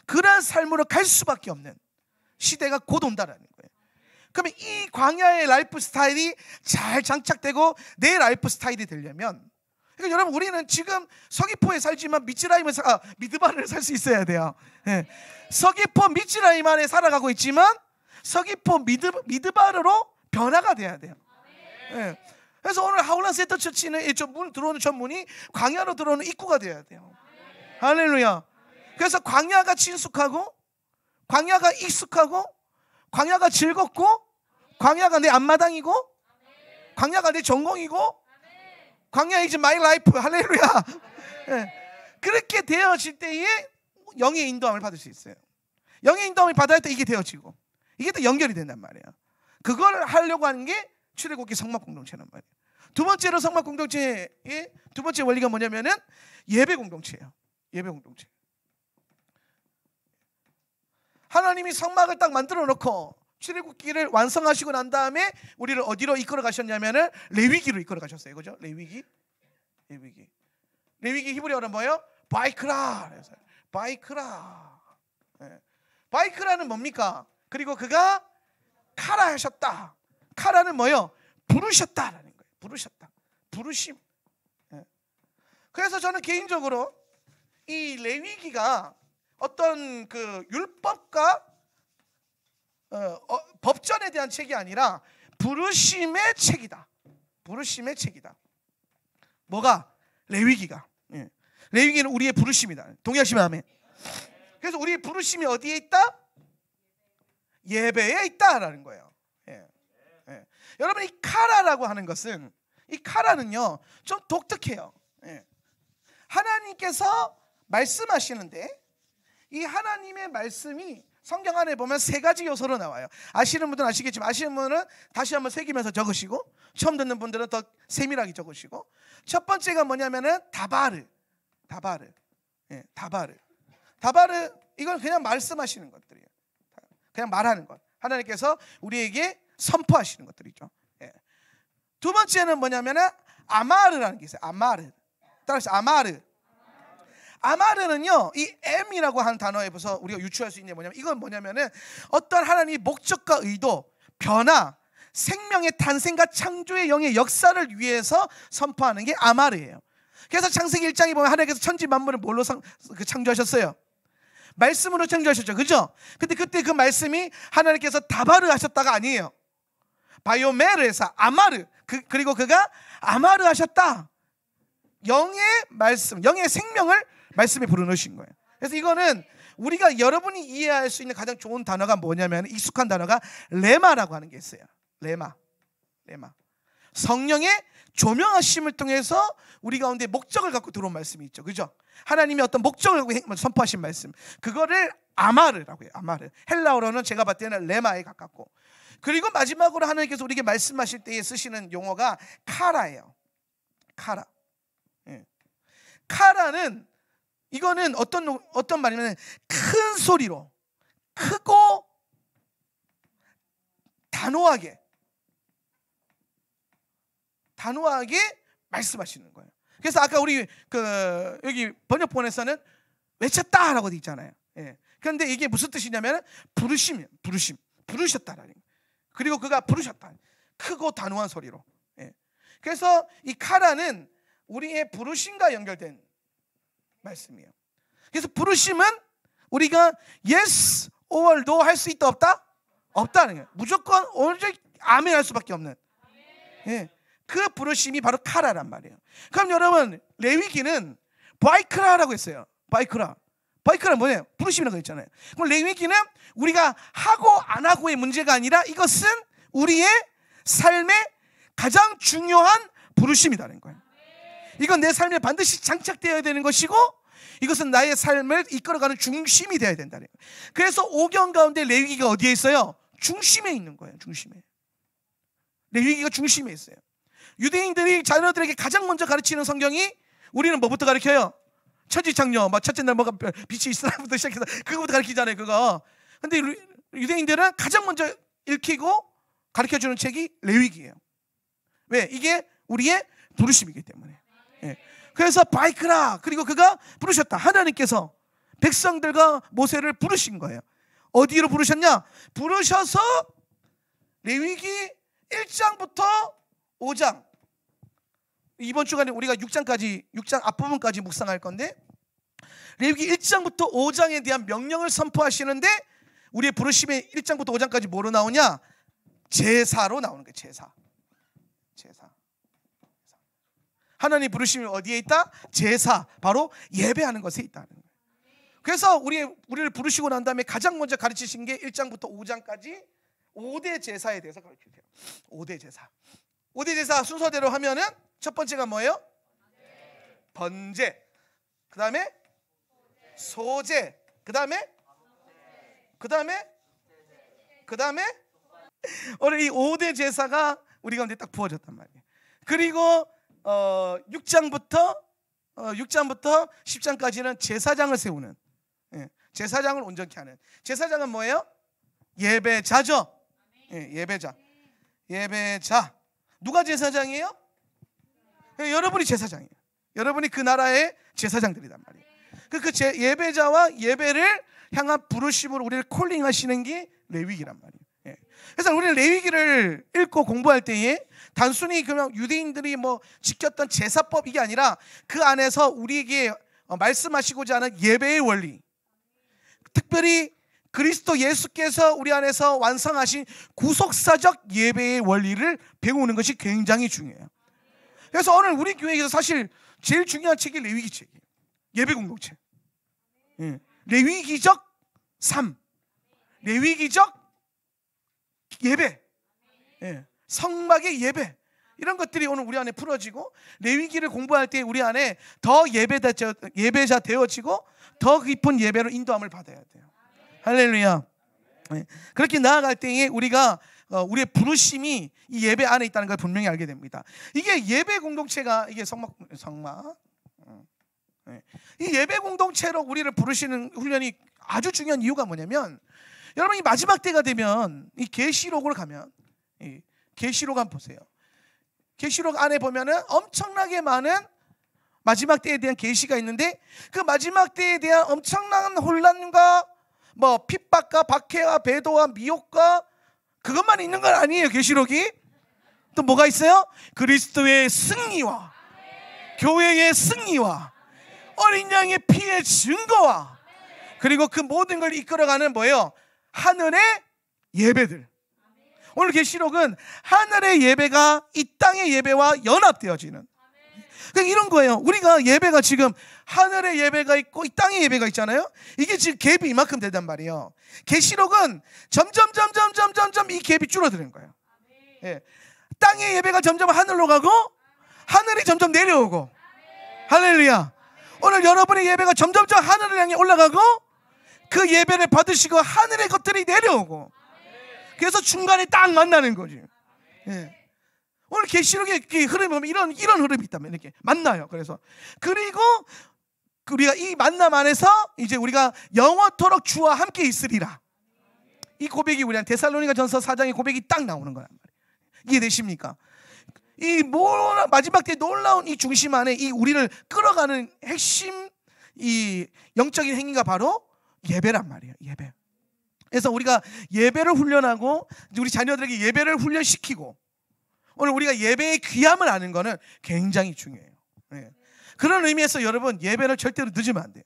그러한 삶으로 갈 수밖에 없는 시대가 곧 온다라는 거예요. 그러면 이 광야의 라이프 스타일이 잘 장착되고 내 라이프 스타일이 되려면, 그러니까 여러분 우리는 지금 서귀포에 살지만 미드바르를 살 수 있어야 돼요. 예. 서귀포 미츠라임 안에 살아가고 있지만 서귀포 미드바르로 변화가 돼야 돼요. 예. 그래서 오늘 하울란 세터 처치는 들어오는 전문이 광야로 들어오는 입구가 돼야 돼요. 할렐루야. 그래서 광야가 친숙하고, 광야가 익숙하고, 광야가 즐겁고, 광야가 내 앞마당이고, 광야가 내 전공이고, 광야 이제 마이 라이프. 할렐루야. 예. 그렇게 되어질 때에 영의 인도함을 받을 수 있어요. 영의 인도함을 받아야 때 이게 되어지고, 이게 또 연결이 된단 말이에요. 그걸 하려고 하는 게 출애굽기 성막 공동체란 말이에요. 두 번째로 성막 공동체의 두 번째 원리가 뭐냐면은 예배 공동체예요. 예배 공동체. 하나님이 성막을 딱 만들어 놓고 출애굽기를 완성하시고 난 다음에 우리를 어디로 이끌어 가셨냐면은 레위기로 이끌어 가셨어요. 그죠? 레위기. 히브리어는 뭐예요? 바이크라. 바이크라. 네. 바이크라는 뭡니까? 그리고 그가 카라 하셨다. 카라는 뭐예요? 부르셨다라는 거예요. 부르심. 네. 그래서 저는 개인적으로 이 레위기가 어떤 그 율법과 법전에 대한 책이 아니라 부르심의 책이다. 뭐가? 레위기가. 예. 레위기는 우리의 부르심이다. 동의하시면 아멘. 그래서 우리의 부르심이 어디에 있다? 예배에 있다라는 거예요. 예. 예. 여러분 이 카라라고 하는 것은, 이 카라는요 좀 독특해요. 예. 하나님께서 말씀하시는데 이 하나님의 말씀이 성경 안에 보면 세 가지 요소로 나와요. 아시는 분들은 아시겠지만 아시는 분은 다시 한번 새기면서 적으시고, 처음 듣는 분들은 더 세밀하게 적으시고. 첫 번째가 뭐냐면은 다바르. 예, 다바르. 이건 그냥 말씀하시는 것들이에요. 그냥 말하는 것. 하나님께서 우리에게 선포하시는 것들이죠. 예. 두 번째는 뭐냐면은 아마르라는 게 있어요. 따라서 아마르는요, 이 M이라고 하는 단어에서 우리가 유추할 수 있는 게 뭐냐면, 이건 뭐냐면은 어떤 하나님의 목적과 의도, 변화, 생명의 탄생과 창조의 영의 역사를 위해서 선포하는 게 아마르예요. 그래서 창세기 1장에 보면 하나님께서 천지 만물을 뭘로 창조하셨어요? 말씀으로 창조하셨죠. 그죠? 근데 그때 그 말씀이 하나님께서 다바르 하셨다가 아니에요. 바이오메르에서 아마르. 그리고 그가 아마르 하셨다. 영의 말씀, 영의 생명을 말씀에 불어넣으신 거예요. 그래서 이거는 우리가 여러분이 이해할 수 있는 가장 좋은 단어가 뭐냐면, 익숙한 단어가 레마라고 하는 게 있어요. 레마. 성령의 조명하심을 통해서 우리 가운데 목적을 갖고 들어온 말씀이 있죠. 그죠? 하나님이 어떤 목적을 갖고 선포하신 말씀, 그거를 아마르라고 해요. 아마르. 헬라어로는 제가 봤을 때는 레마에 가깝고, 그리고 마지막으로 하나님께서 우리에게 말씀하실 때에 쓰시는 용어가 카라예요. 카라. 예. 카라는 이거는 어떤 말이냐면 큰 소리로 크고 단호하게 말씀하시는 거예요. 그래서 아까 우리 여기 번역본에서는 외쳤다라고 돼 있잖아요. 예. 그런데 이게 무슨 뜻이냐면 부르셨다라는 거예요. 그리고 그가 부르셨다. 크고 단호한 소리로. 예. 그래서 이 카라는 우리의 부르심과 연결된 말씀이에요. 그래서 부르심은 우리가 yes or no 할 수 있다 없다? 없다는 거예요. 무조건 오직 아멘 할 수밖에 없는. 예. 그 부르심이 바로 카라란 말이에요. 그럼 여러분 레위기는 바이크라라고 했어요. 바이크라 뭐예요? 부르심이라고 했잖아요. 그럼 레위기는 우리가 하고 안 하고의 문제가 아니라 이것은 우리의 삶의 가장 중요한 부르심이라는 거예요. 이건 내 삶에 반드시 장착되어야 되는 것이고 이것은 나의 삶을 이끌어가는 중심이 되어야 된다는 거예요. 그래서 오경 가운데 레위기가 어디에 있어요? 중심에 있는 거예요. 중심에. 레위기가 중심에 있어요. 유대인들이 자녀들에게 가장 먼저 가르치는 성경이 우리는 뭐부터 가르쳐요? 천지창조, 첫째 날 뭐가 빛이 있으나부터 시작해서 그거부터 가르치잖아요. 그거. 근데 유대인들은 가장 먼저 읽히고 가르쳐주는 책이 레위기예요. 왜? 이게 우리의 부르심이기 때문에. 예. 그래서 바이크라, 그리고 그가 부르셨다. 하나님께서 백성들과 모세를 부르신 거예요. 어디로 부르셨냐? 부르셔서 레위기 1장부터 5장, 이번 주간에 우리가 6장 앞부분까지 묵상할 건데 레위기 1장부터 5장에 대한 명령을 선포하시는데 우리의 부르심의 1장부터 5장까지 뭐로 나오냐? 제사로 나오는 거예요. 제사. 하나님 부르심이 어디에 있다? 제사, 바로 예배하는 것에 있다는 거예요. 그래서 우리를 부르시고 난 다음에 가장 먼저 가르치신 게 1장부터 5장까지 5대 제사에 대해서 가르치세요. 5대 제사. 5대 제사 순서대로 하면은 첫 번째가 뭐예요? 번제. 그 다음에 소제. 그 다음에 오늘 이 5대 제사가 우리 가운데 딱 부어졌단 말이에요. 그리고 6장부터 10장까지는 제사장을 세우는, 제사장을 온전케 하는. 제사장은 뭐예요? 예배자죠. 예배자. 누가 제사장이에요? 여러분이 제사장이에요. 여러분이 그 나라의 제사장들이란 말이에요. 예배자와 예배를 향한 부르심으로 우리를 콜링하시는 게 레위기란 말이에요. 그래서 우리는 레위기를 읽고 공부할 때에 단순히 그냥 유대인들이 지켰던 제사법 이게 아니라 그 안에서 우리에게 말씀하시고자 하는 예배의 원리, 특별히 그리스도 예수께서 우리 안에서 완성하신 구속사적 예배의 원리를 배우는 것이 굉장히 중요해요. 그래서 오늘 우리 교회에서 사실 제일 중요한 책이 레위기 책이에요. 예배 공동체. 레위기적 삶, 레위기적 예배, 성막의 예배, 이런 것들이 오늘 우리 안에 풀어지고 레위기를 공부할 때 우리 안에 더 예배자 되어지고 더 깊은 예배로 인도함을 받아야 돼요. 할렐루야. 그렇게 나아갈 때에 우리가 우리의 부르심이 이 예배 안에 있다는 걸 분명히 알게 됩니다. 이게 예배 공동체가 이게 성막. 이 예배 공동체로 우리를 부르시는 훈련이 아주 중요한 이유가 뭐냐면, 여러분 이 마지막 때가 되면 이 계시록을 가면, 계시록 한번 보세요. 계시록 안에 보면은 엄청나게 많은 마지막 때에 대한 계시가 있는데, 그 마지막 때에 대한 엄청난 혼란과 핍박과 박해와 배도와 미혹과 그것만 있는 건 아니에요. 계시록이 또 뭐가 있어요? 그리스도의 승리와 교회의 승리와 어린 양의 피의 증거와 그리고 그 모든 걸 이끌어가는 뭐예요? 하늘의 예배들. 오늘 계시록은 하늘의 예배가 이 땅의 예배와 연합되어지는, 이런 거예요. 우리가 예배가 지금 하늘의 예배가 있고 이 땅의 예배가 있잖아요. 이게 지금 갭이 이만큼 된단 말이에요. 계시록은 점점 이 갭이 줄어드는 거예요. 땅의 예배가 점점 하늘로 가고 하늘이 점점 내려오고. 할렐루야. 오늘 여러분의 예배가 점점 하늘을 향해 올라가고 그 예배를 받으시고 하늘의 것들이 내려오고, 그래서 중간에 딱 만나는 거지. 예. 오늘 계시록의 흐름이 보면 이런 흐름이 있다면 이렇게 만나요. 그래서 그리고 우리가 이 만남 안에서 이제 우리가 영원토록 주와 함께 있으리라. 이 고백이 우리한 데살로니가전서 4장의 고백이 딱 나오는 거란 말이에요. 이해되십니까? 이 마지막 때 놀라운 이 중심 안에 이 우리를 끌어가는 핵심 이 영적인 행위가 바로 예배란 말이에요. 예배. 그래서 우리가 예배를 훈련하고 우리 자녀들에게 예배를 훈련시키고 오늘 우리가 예배의 귀함을 아는 것은 굉장히 중요해요. 네. 그런 의미에서 여러분 예배를 절대로 늦으면 안 돼요.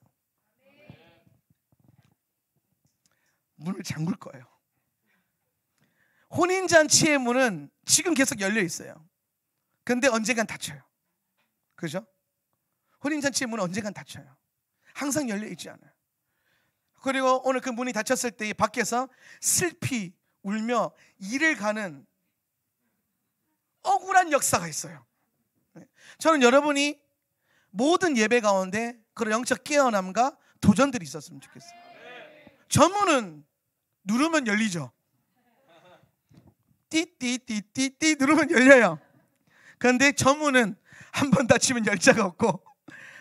문을 잠글 거예요. 혼인잔치의 문은 지금 계속 열려 있어요. 근데 언젠간 닫혀요. 그죠? 혼인잔치의 문은 언젠간 닫혀요. 항상 열려 있지 않아요. 그리고 오늘 그 문이 닫혔을 때 밖에서 슬피 울며 일을 가는 억울한 역사가 있어요. 저는 여러분이 모든 예배 가운데 그런 영적 깨어남과 도전들이 있었으면 좋겠어요. 저 문은 누르면 열리죠. 띠띠띠띠띠 누르면 열려요. 그런데 저 문은 한 번 닫히면 열자가 없고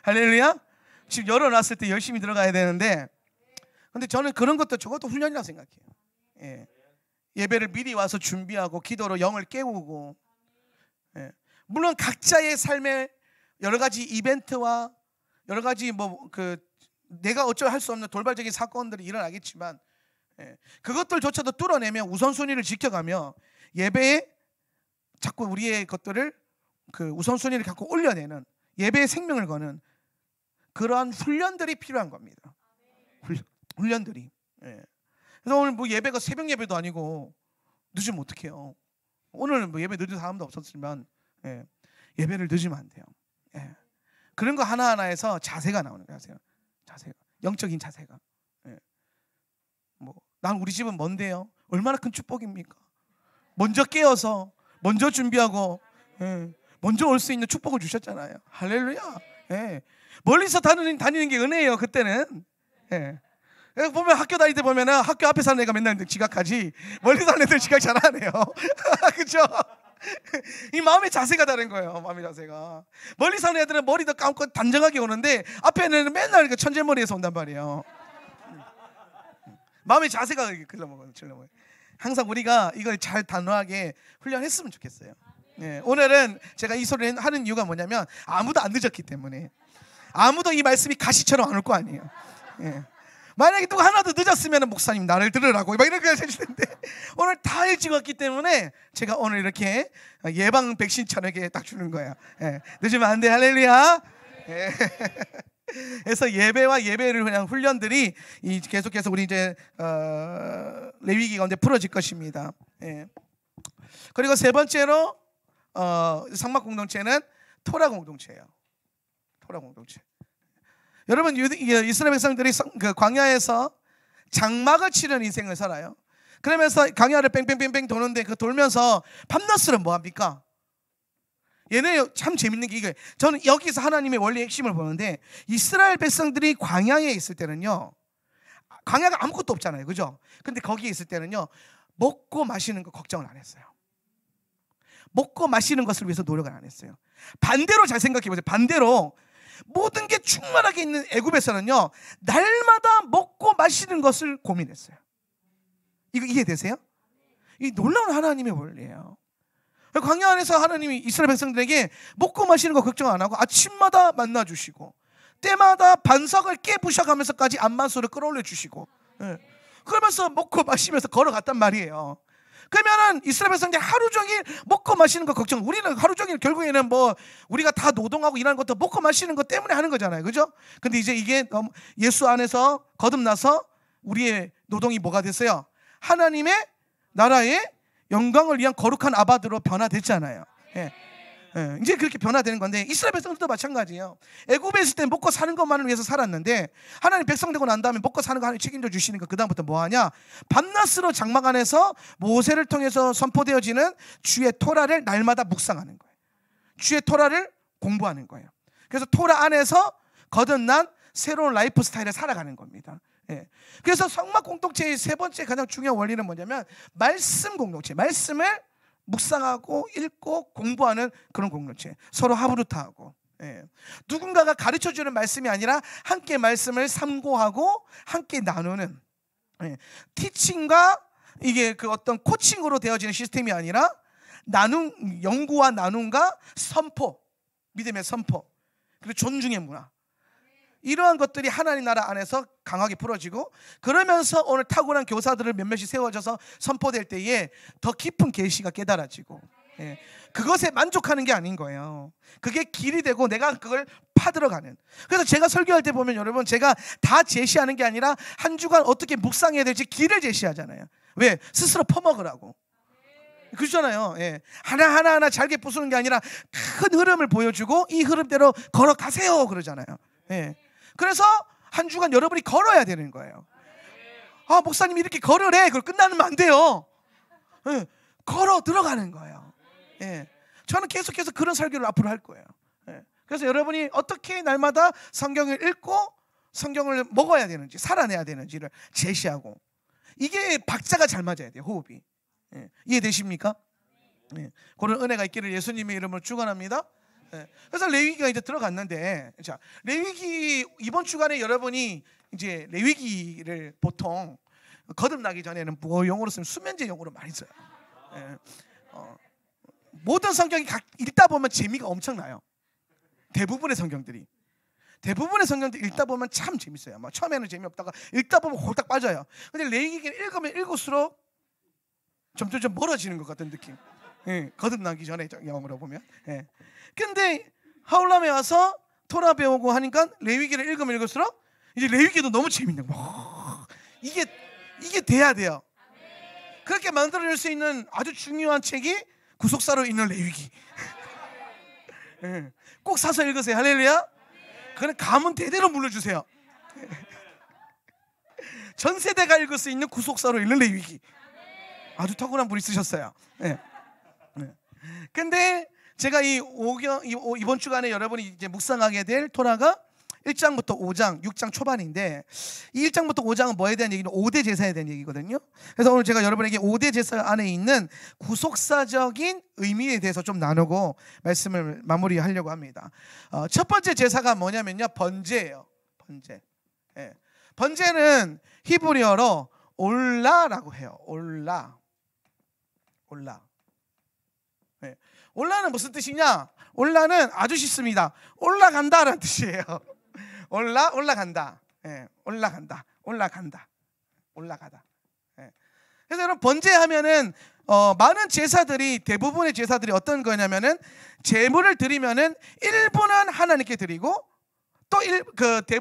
할렐루야. 지금 열어놨을 때 열심히 들어가야 되는데 근데 저는 그런 것도 저것도 훈련이라고 생각해요. 예. 예배를 미리 와서 준비하고 기도로 영을 깨우고 예. 물론 각자의 삶에 여러 가지 이벤트와 여러 가지 내가 어쩌 할 수 없는 돌발적인 사건들이 일어나겠지만 예. 그것들조차도 뚫어내며 우선순위를 지켜가며 예배에 자꾸 우리의 것들을 그 우선순위를 갖고 올려내는 예배의 생명을 거는 그러한 훈련들이 필요한 겁니다. 훈련들이. 예. 그래서 오늘 예배가 새벽 예배도 아니고 늦으면 어떡해요. 오늘 예배 늦은 사람도 없었지만 예. 예배를 늦으면 안 돼요. 예. 그런 거 하나하나에서 자세가 나오는 거예요. 자세가. 영적인 자세가. 예. 난 우리 집은 뭔데요? 얼마나 큰 축복입니까? 먼저 깨어서 먼저 준비하고 예. 먼저 올 수 있는 축복을 주셨잖아요. 할렐루야. 예. 멀리서 다니는 게 은혜예요. 그때는. 예. 보면 학교 다닐 때 보면은 학교 앞에 사는 애가 맨날 지각하지 멀리 사는 애들 지각 잘 안 해요. 그렇죠? 이 마음의 자세가 다른 거예요. 마음의 자세가. 멀리 사는 애들은 머리도 감고 단정하게 오는데 앞에는 맨날 천재머리에서 온단 말이에요. 마음의 자세가 글러먹어요. 항상 우리가 이걸 잘 단호하게 훈련했으면 좋겠어요. 예, 오늘은 제가 이 소리를 하는 이유가 뭐냐면 아무도 안 늦었기 때문에 아무도 이 말씀이 가시처럼 안 올 거 아니에요. 예. 만약에 누가 하나도 늦었으면 목사님 나를 들으라고 막 이렇게 하실 텐데 오늘 다 일찍 왔기 때문에 제가 오늘 이렇게 예방 백신처럼 이렇게 딱 주는 거예요. 예. 늦으면 안 돼. 할렐루야. 예. 그래서 예배와 예배를 그냥 훈련들이 계속해서 우리 이제 레위기 가운데 풀어질 것입니다. 예. 그리고 세 번째로 상막 공동체는 토라 공동체예요. 토라 공동체. 여러분 이스라엘 백성들이 그 광야에서 장막을 치는 인생을 살아요. 그러면서 광야를 뺑뺑뺑뺑 도는데 그 돌면서 밤낮으로 뭐 합니까? 얘네 참 재밌는 게 이거예요. 저는 여기서 하나님의 원리의 핵심을 보는데 이스라엘 백성들이 광야에 있을 때는요, 광야가 아무것도 없잖아요, 그죠? 근데 거기에 있을 때는요 먹고 마시는 거 걱정을 안 했어요. 먹고 마시는 것을 위해서 노력을 안 했어요. 반대로 잘 생각해 보세요. 반대로 모든 게 충만하게 있는 애굽에서는요 날마다 먹고 마시는 것을 고민했어요. 이거 이해되세요? 이 놀라운 하나님의 원리예요. 광야 안에서 하나님이 이스라엘 백성들에게 먹고 마시는 거 걱정 안 하고 아침마다 만나 주시고 때마다 반석을 깨부셔가면서까지 안만소를 끌어올려 주시고 예. 그러면서 먹고 마시면서 걸어갔단 말이에요. 그러면은 이스라엘 백성들이 하루 종일 먹고 마시는 거 걱정. 우리는 하루 종일 결국에는 우리가 다 노동하고 일하는 것도 먹고 마시는 것 때문에 하는 거잖아요, 그죠? 근데 이제 이게 예수 안에서 거듭나서 우리의 노동이 뭐가 됐어요? 하나님의 나라의 영광을 위한 거룩한 아바드로 변화됐잖아요. 예. 예, 이제 그렇게 변화되는 건데 이스라엘 백성들도 마찬가지예요. 애굽에 있을 때 먹고 사는 것만을 위해서 살았는데 하나님 백성 되고 난 다음에 먹고 사는 거 하나님 책임져 주시니까 그 다음부터 뭐 하냐? 밤낮으로 장막 안에서 모세를 통해서 선포되어지는 주의 토라를 날마다 묵상하는 거예요. 주의 토라를 공부하는 거예요. 그래서 토라 안에서 거듭난 새로운 라이프 스타일을 살아가는 겁니다. 예. 그래서 성막 공동체의 세 번째 가장 중요한 원리는 뭐냐면 말씀 공동체, 말씀을 묵상하고 읽고 공부하는 그런 공동체, 서로 하부르트하고, 예. 누군가가 가르쳐주는 말씀이 아니라 함께 말씀을 삼고하고 함께 나누는, 예. 티칭과 이게 그 어떤 코칭으로 되어지는 시스템이 아니라 연구와 나눔과 선포, 믿음의 선포, 그리고 존중의 문화, 이러한 것들이 하나님 나라 안에서 강하게 풀어지고, 그러면서 오늘 탁월한 교사들을 몇몇이 세워져서 선포될 때에 더 깊은 계시가 깨달아지고, 예. 그것에 만족하는 게 아닌 거예요. 그게 길이 되고 내가 그걸 파들어가는. 그래서 제가 설교할 때 보면 여러분, 제가 다 제시하는 게 아니라 한 주간 어떻게 묵상해야 될지 길을 제시하잖아요. 왜? 스스로 퍼먹으라고. 그렇잖아요. 예. 하나하나 잘게 부수는 게 아니라 큰 흐름을 보여주고 이 흐름대로 걸어가세요 그러잖아요. 예. 그래서 한 주간 여러분이 걸어야 되는 거예요. 아, 목사님이 이렇게 걸으래. 그걸 끝나면 안 돼요. 예. 걸어 들어가는 거예요. 예. 저는 계속해서 그런 설교를 앞으로 할 거예요. 예. 그래서 여러분이 어떻게 날마다 성경을 읽고 성경을 먹어야 되는지, 살아내야 되는지를 제시하고, 이게 박자가 잘 맞아야 돼요. 호흡이. 예. 이해되십니까? 예. 그런 은혜가 있기를 예수님의 이름으로 축원합니다. 예. 그래서 레위기가 이제 들어갔는데, 자, 레위기 이번 주간에 여러분이 이제 레위기를 보통 거듭나기 전에는 뭐 용어로 쓰면 수면제 용어로 많이 써요. 예. 모든 성경이 읽다 보면 재미가 엄청나요. 대부분의 성경들이 읽다 보면 참 재밌어요. 막 처음에는 재미없다가 읽다 보면 홀딱 빠져요. 근데 레위기를 읽으면 읽을수록 점점 좀 멀어지는 것 같은 느낌. 예, 거듭나기 전에 영어로 보면. 예. 근데 하울람에 와서 토라 배우고 하니까 레위기를 읽으면 읽을수록 이제 레위기도 너무 재밌는 거예요. 이게 돼야 돼요. 그렇게 만들어낼 수 있는 아주 중요한 책이 구속사로 있는 레위기. 예. 꼭 사서 읽으세요. 할렐루야. 그는 가문 대대로 물려주세요. 전 세대가 읽을 수 있는 구속사로 읽는 레위기. 아주 탁월한 분이 쓰셨어요. 예. 근데 제가 이번 주간에 여러분이 이제 묵상하게 될 토라가 1장부터 5장, 6장 초반인데, 이 1장부터 5장은 뭐에 대한 얘기는 5대 제사에 대한 얘기거든요. 그래서 오늘 제가 여러분에게 5대 제사 안에 있는 구속사적인 의미에 대해서 좀 나누고 말씀을 마무리하려고 합니다. 첫 번째 제사가 뭐냐면요, 번제예요. 번제. 예. 번제는 히브리어로 올라라고 해요. 올라. 예. 올라는 무슨 뜻이냐? 올라는 아주 쉽습니다. 올라간다라는 뜻이에요. 올라간다. 예, 올라가다. 예. 그래서 여러분, 번제하면은 많은 제사들이, 대부분의 제사들이 어떤 거냐면은 제물을 드리면은 일부는 하나님께 드리고 또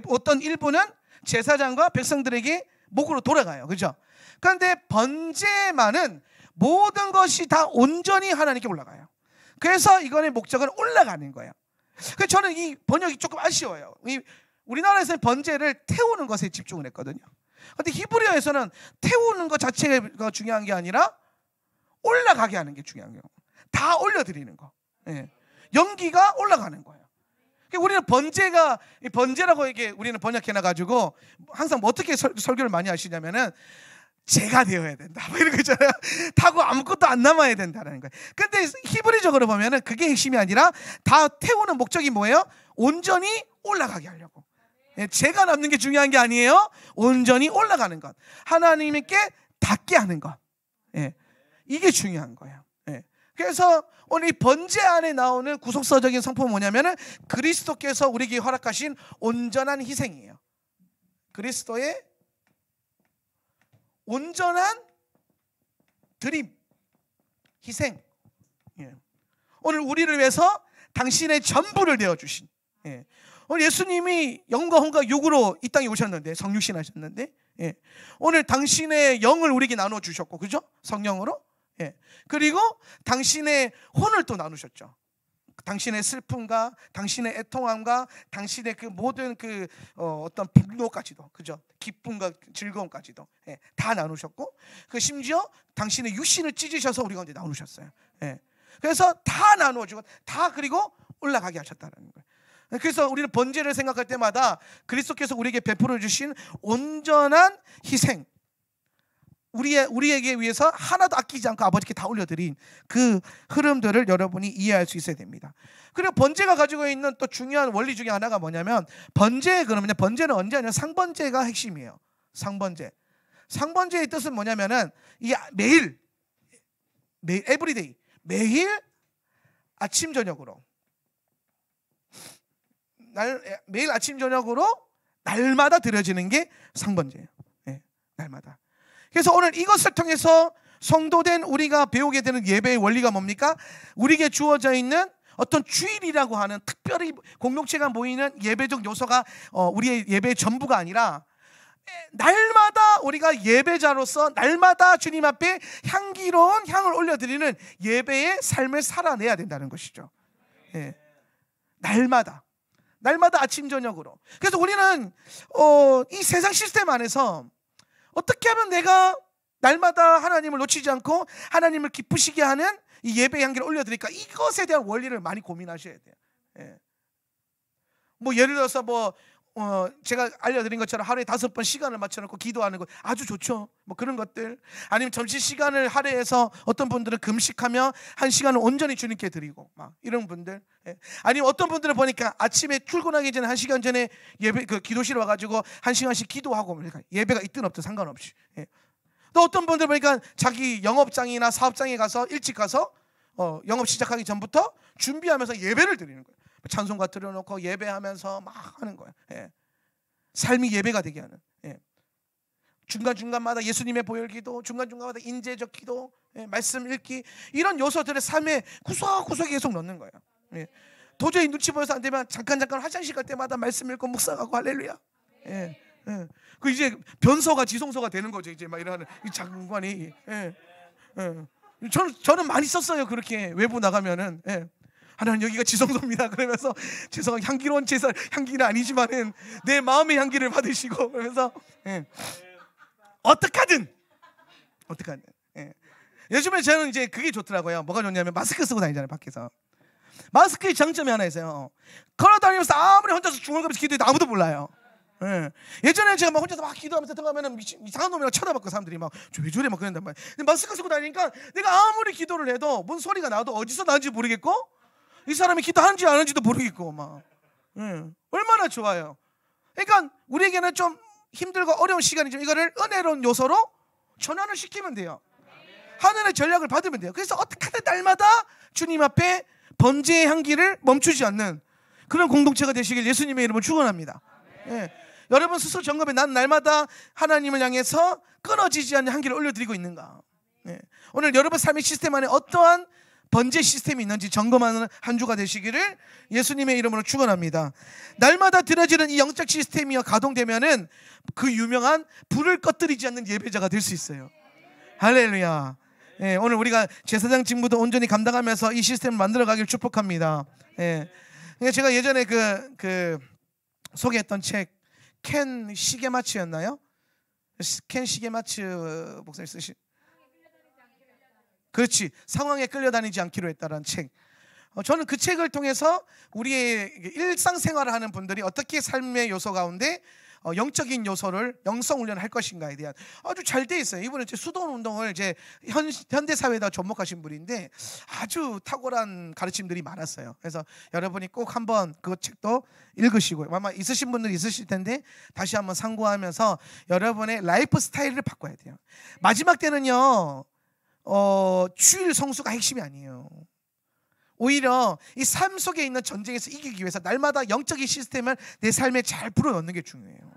어떤 일부는 제사장과 백성들에게 목으로 돌아가요. 그렇죠? 그런데 번제만은 모든 것이 다 온전히 하나님께 올라가요. 그래서 이거의 목적은 올라가는 거예요. 그래서 저는 이 번역이 조금 아쉬워요. 우리나라에서는 번제를 태우는 것에 집중을 했거든요. 그런데 히브리어에서는 태우는 것 자체가 중요한 게 아니라 올라가게 하는 게 중요한 거예요. 다 올려드리는 거. 예. 연기가 올라가는 거예요. 우리는 번제라고 이게 우리는 번역해놔가지고 항상 뭐 어떻게 설교를 많이 하시냐면은 제가 되어야 된다, 뭐 이런 거 있잖아요. 타고 아무것도 안 남아야 된다는 거예요. 근데 히브리적으로 보면은 그게 핵심이 아니라 다 태우는 목적이 뭐예요? 온전히 올라가게 하려고. 예, 제가 남는 게 중요한 게 아니에요. 온전히 올라가는 것, 하나님께 닿게 하는 것. 예, 이게 중요한 거예요. 예. 그래서 오늘 이 번제 안에 나오는 구속사적인 성품은 뭐냐면은 그리스도께서 우리에게 허락하신 온전한 희생이에요. 그리스도의 온전한 드림, 희생. 예. 오늘 우리를 위해서 당신의 전부를 내어주신. 예. 오늘 예수님이 영과 혼과 육으로 이 땅에 오셨는데, 성육신 하셨는데, 예. 오늘 당신의 영을 우리에게 나눠 주셨고, 그죠? 성령으로. 예. 그리고 당신의 혼을 또 나누셨죠. 당신의 슬픔과 당신의 애통함과 당신의 그 모든 어떤 분노까지도, 그죠? 기쁨과 즐거움까지도, 예, 다 나누셨고, 심지어 당신의 육신을 찢으셔서 우리 가운데 나누셨어요. 예. 그래서 다 나누어주고 다 그리고 올라가게 하셨다는 거예요. 그래서 우리는 번제를 생각할 때마다 그리스도께서 우리에게 베풀어 주신 온전한 희생, 우리에게 위해서 하나도 아끼지 않고 아버지께 다 올려드린 그 흐름들을 여러분이 이해할 수 있어야 됩니다. 그리고 번제가 가지고 있는 또 중요한 원리 중에 하나가 뭐냐면, 번제는 언제 하냐, 상번제가 핵심이에요. 상번제의 뜻은 뭐냐면은 이 매일 에브리데이, 매일 아침 저녁으로 매일 아침 저녁으로 날마다 드려지는 게 상번제예요. 날마다. 그래서 오늘 이것을 통해서 성도된 우리가 배우게 되는 예배의 원리가 뭡니까? 우리에게 주어져 있는 어떤 주일이라고 하는 특별히 공동체가 모이는 예배적 요소가 우리의 예배의 전부가 아니라, 날마다 우리가 예배자로서 날마다 주님 앞에 향기로운 향을 올려드리는 예배의 삶을 살아내야 된다는 것이죠. 날마다 아침 저녁으로. 그래서 우리는 이 세상 시스템 안에서 어떻게 하면 내가 날마다 하나님을 놓치지 않고 하나님을 기쁘시게 하는 이 예배의 향기를 올려드릴까, 이것에 대한 원리를 많이 고민하셔야 돼요. 뭐 예를 들어서 제가 알려드린 것처럼 하루에 5번 시간을 맞춰놓고 기도하는 것 아주 좋죠. 뭐 그런 것들. 아니면 점심시간을 할애해서 어떤 분들은 금식하며 1시간을 온전히 주님께 드리고 막 이런 분들. 아니면 어떤 분들은 보니까 아침에 출근하기 전에 1시간 전에 기도실 와가지고 1시간씩 기도하고, 예배가 있든 없든 상관없이. 또 어떤 분들 보니까 자기 영업장이나 사업장에 가서 일찍 가서 영업 시작하기 전부터 준비하면서 예배를 드리는 거예요. 찬송가 들여놓고 예배하면서 막 하는 거예요. 삶이 예배가 되게 하는. 중간중간마다 예수님의 보혈기도, 중간중간마다 인재적 기도, 말씀 읽기, 이런 요소들을 삶에 구석구석에 계속 넣는 거예요. 도저히 눈치 보여서 안 되면 잠깐 화장실 갈 때마다 말씀 읽고 묵상하고 할렐루야. 그 이제 변소가 지성소가 되는 거죠. 이제 막 이러는 이 장관이. 저는 많이 썼어요. 그렇게 외부 나가면은. 하나님 여기가 지성소입니다. 그러면서 죄송한 향기로운 제사, 향기는 아니지만은 내 마음의 향기를 받으시고, 그러면서 어떡하든. 요즘에 저는 이제 그게 좋더라고요. 뭐가 좋냐면 마스크 쓰고 다니잖아요, 밖에서. 마스크의 장점이 하나 있어요. 걸어다니면서 아무리 혼자서 중얼거리면서 기도해도 아무도 몰라요. 예전에 제가 막 혼자서 막 기도하면서 들어가면은 이상한 놈이라고 쳐다봤고, 사람들이 막 왜 저래 막 그런단 말이에요. 근데 마스크 쓰고 다니니까 내가 아무리 기도를 해도 뭔 소리가 나도 어디서 나는지 모르겠고, 이 사람이 기도하는지 안 하는지도 모르겠고 막. 얼마나 좋아요. 그러니까 우리에게는 좀 힘들고 어려운 시간이지만 이거를 은혜로운 요소로 전환을 시키면 돼요. 하늘의 전략을 받으면 돼요. 그래서 어떻게든 날마다 주님 앞에 번제의 향기를 멈추지 않는 그런 공동체가 되시길 예수님의 이름으로 축원합니다. 여러분 스스로 점검해. 난 날마다 하나님을 향해서 끊어지지 않는 향기를 올려드리고 있는가. 오늘 여러분 삶의 시스템 안에 어떠한 번제 시스템이 있는지 점검하는 한 주가 되시기를 예수님의 이름으로 축원합니다. 날마다 드려지는 이 영적 시스템이 가동되면은 그 유명한 불을 꺼뜨리지 않는 예배자가 될 수 있어요. 할렐루야. 오늘 우리가 제사장 직무도 온전히 감당하면서 이 시스템을 만들어가길 축복합니다. 제가 예전에 그 소개했던 책 켄 시게마츠였나요? 켄 시게마츠 목사님 쓰신, 그렇지, 상황에 끌려다니지 않기로 했다라는 책. 저는 그 책을 통해서 우리의 일상생활을 하는 분들이 어떻게 삶의 요소 가운데 영적인 요소를 영성 훈련을 할 것인가에 대한 아주 잘 돼 있어요. 이분은 수도원 운동을 이제 현대 사회에다 접목하신 분인데 아주 탁월한 가르침들이 많았어요. 그래서 여러분이 꼭 한번 그 책도 읽으시고요. 아마 있으신 분들이 있으실 텐데 다시 한번 상고하면서 여러분의 라이프 스타일을 바꿔야 돼요. 마지막 때는요, 주일 성수가 핵심이 아니에요. 오히려 이 삶 속에 있는 전쟁에서 이기기 위해서 날마다 영적인 시스템을 내 삶에 잘 불어넣는 게 중요해요.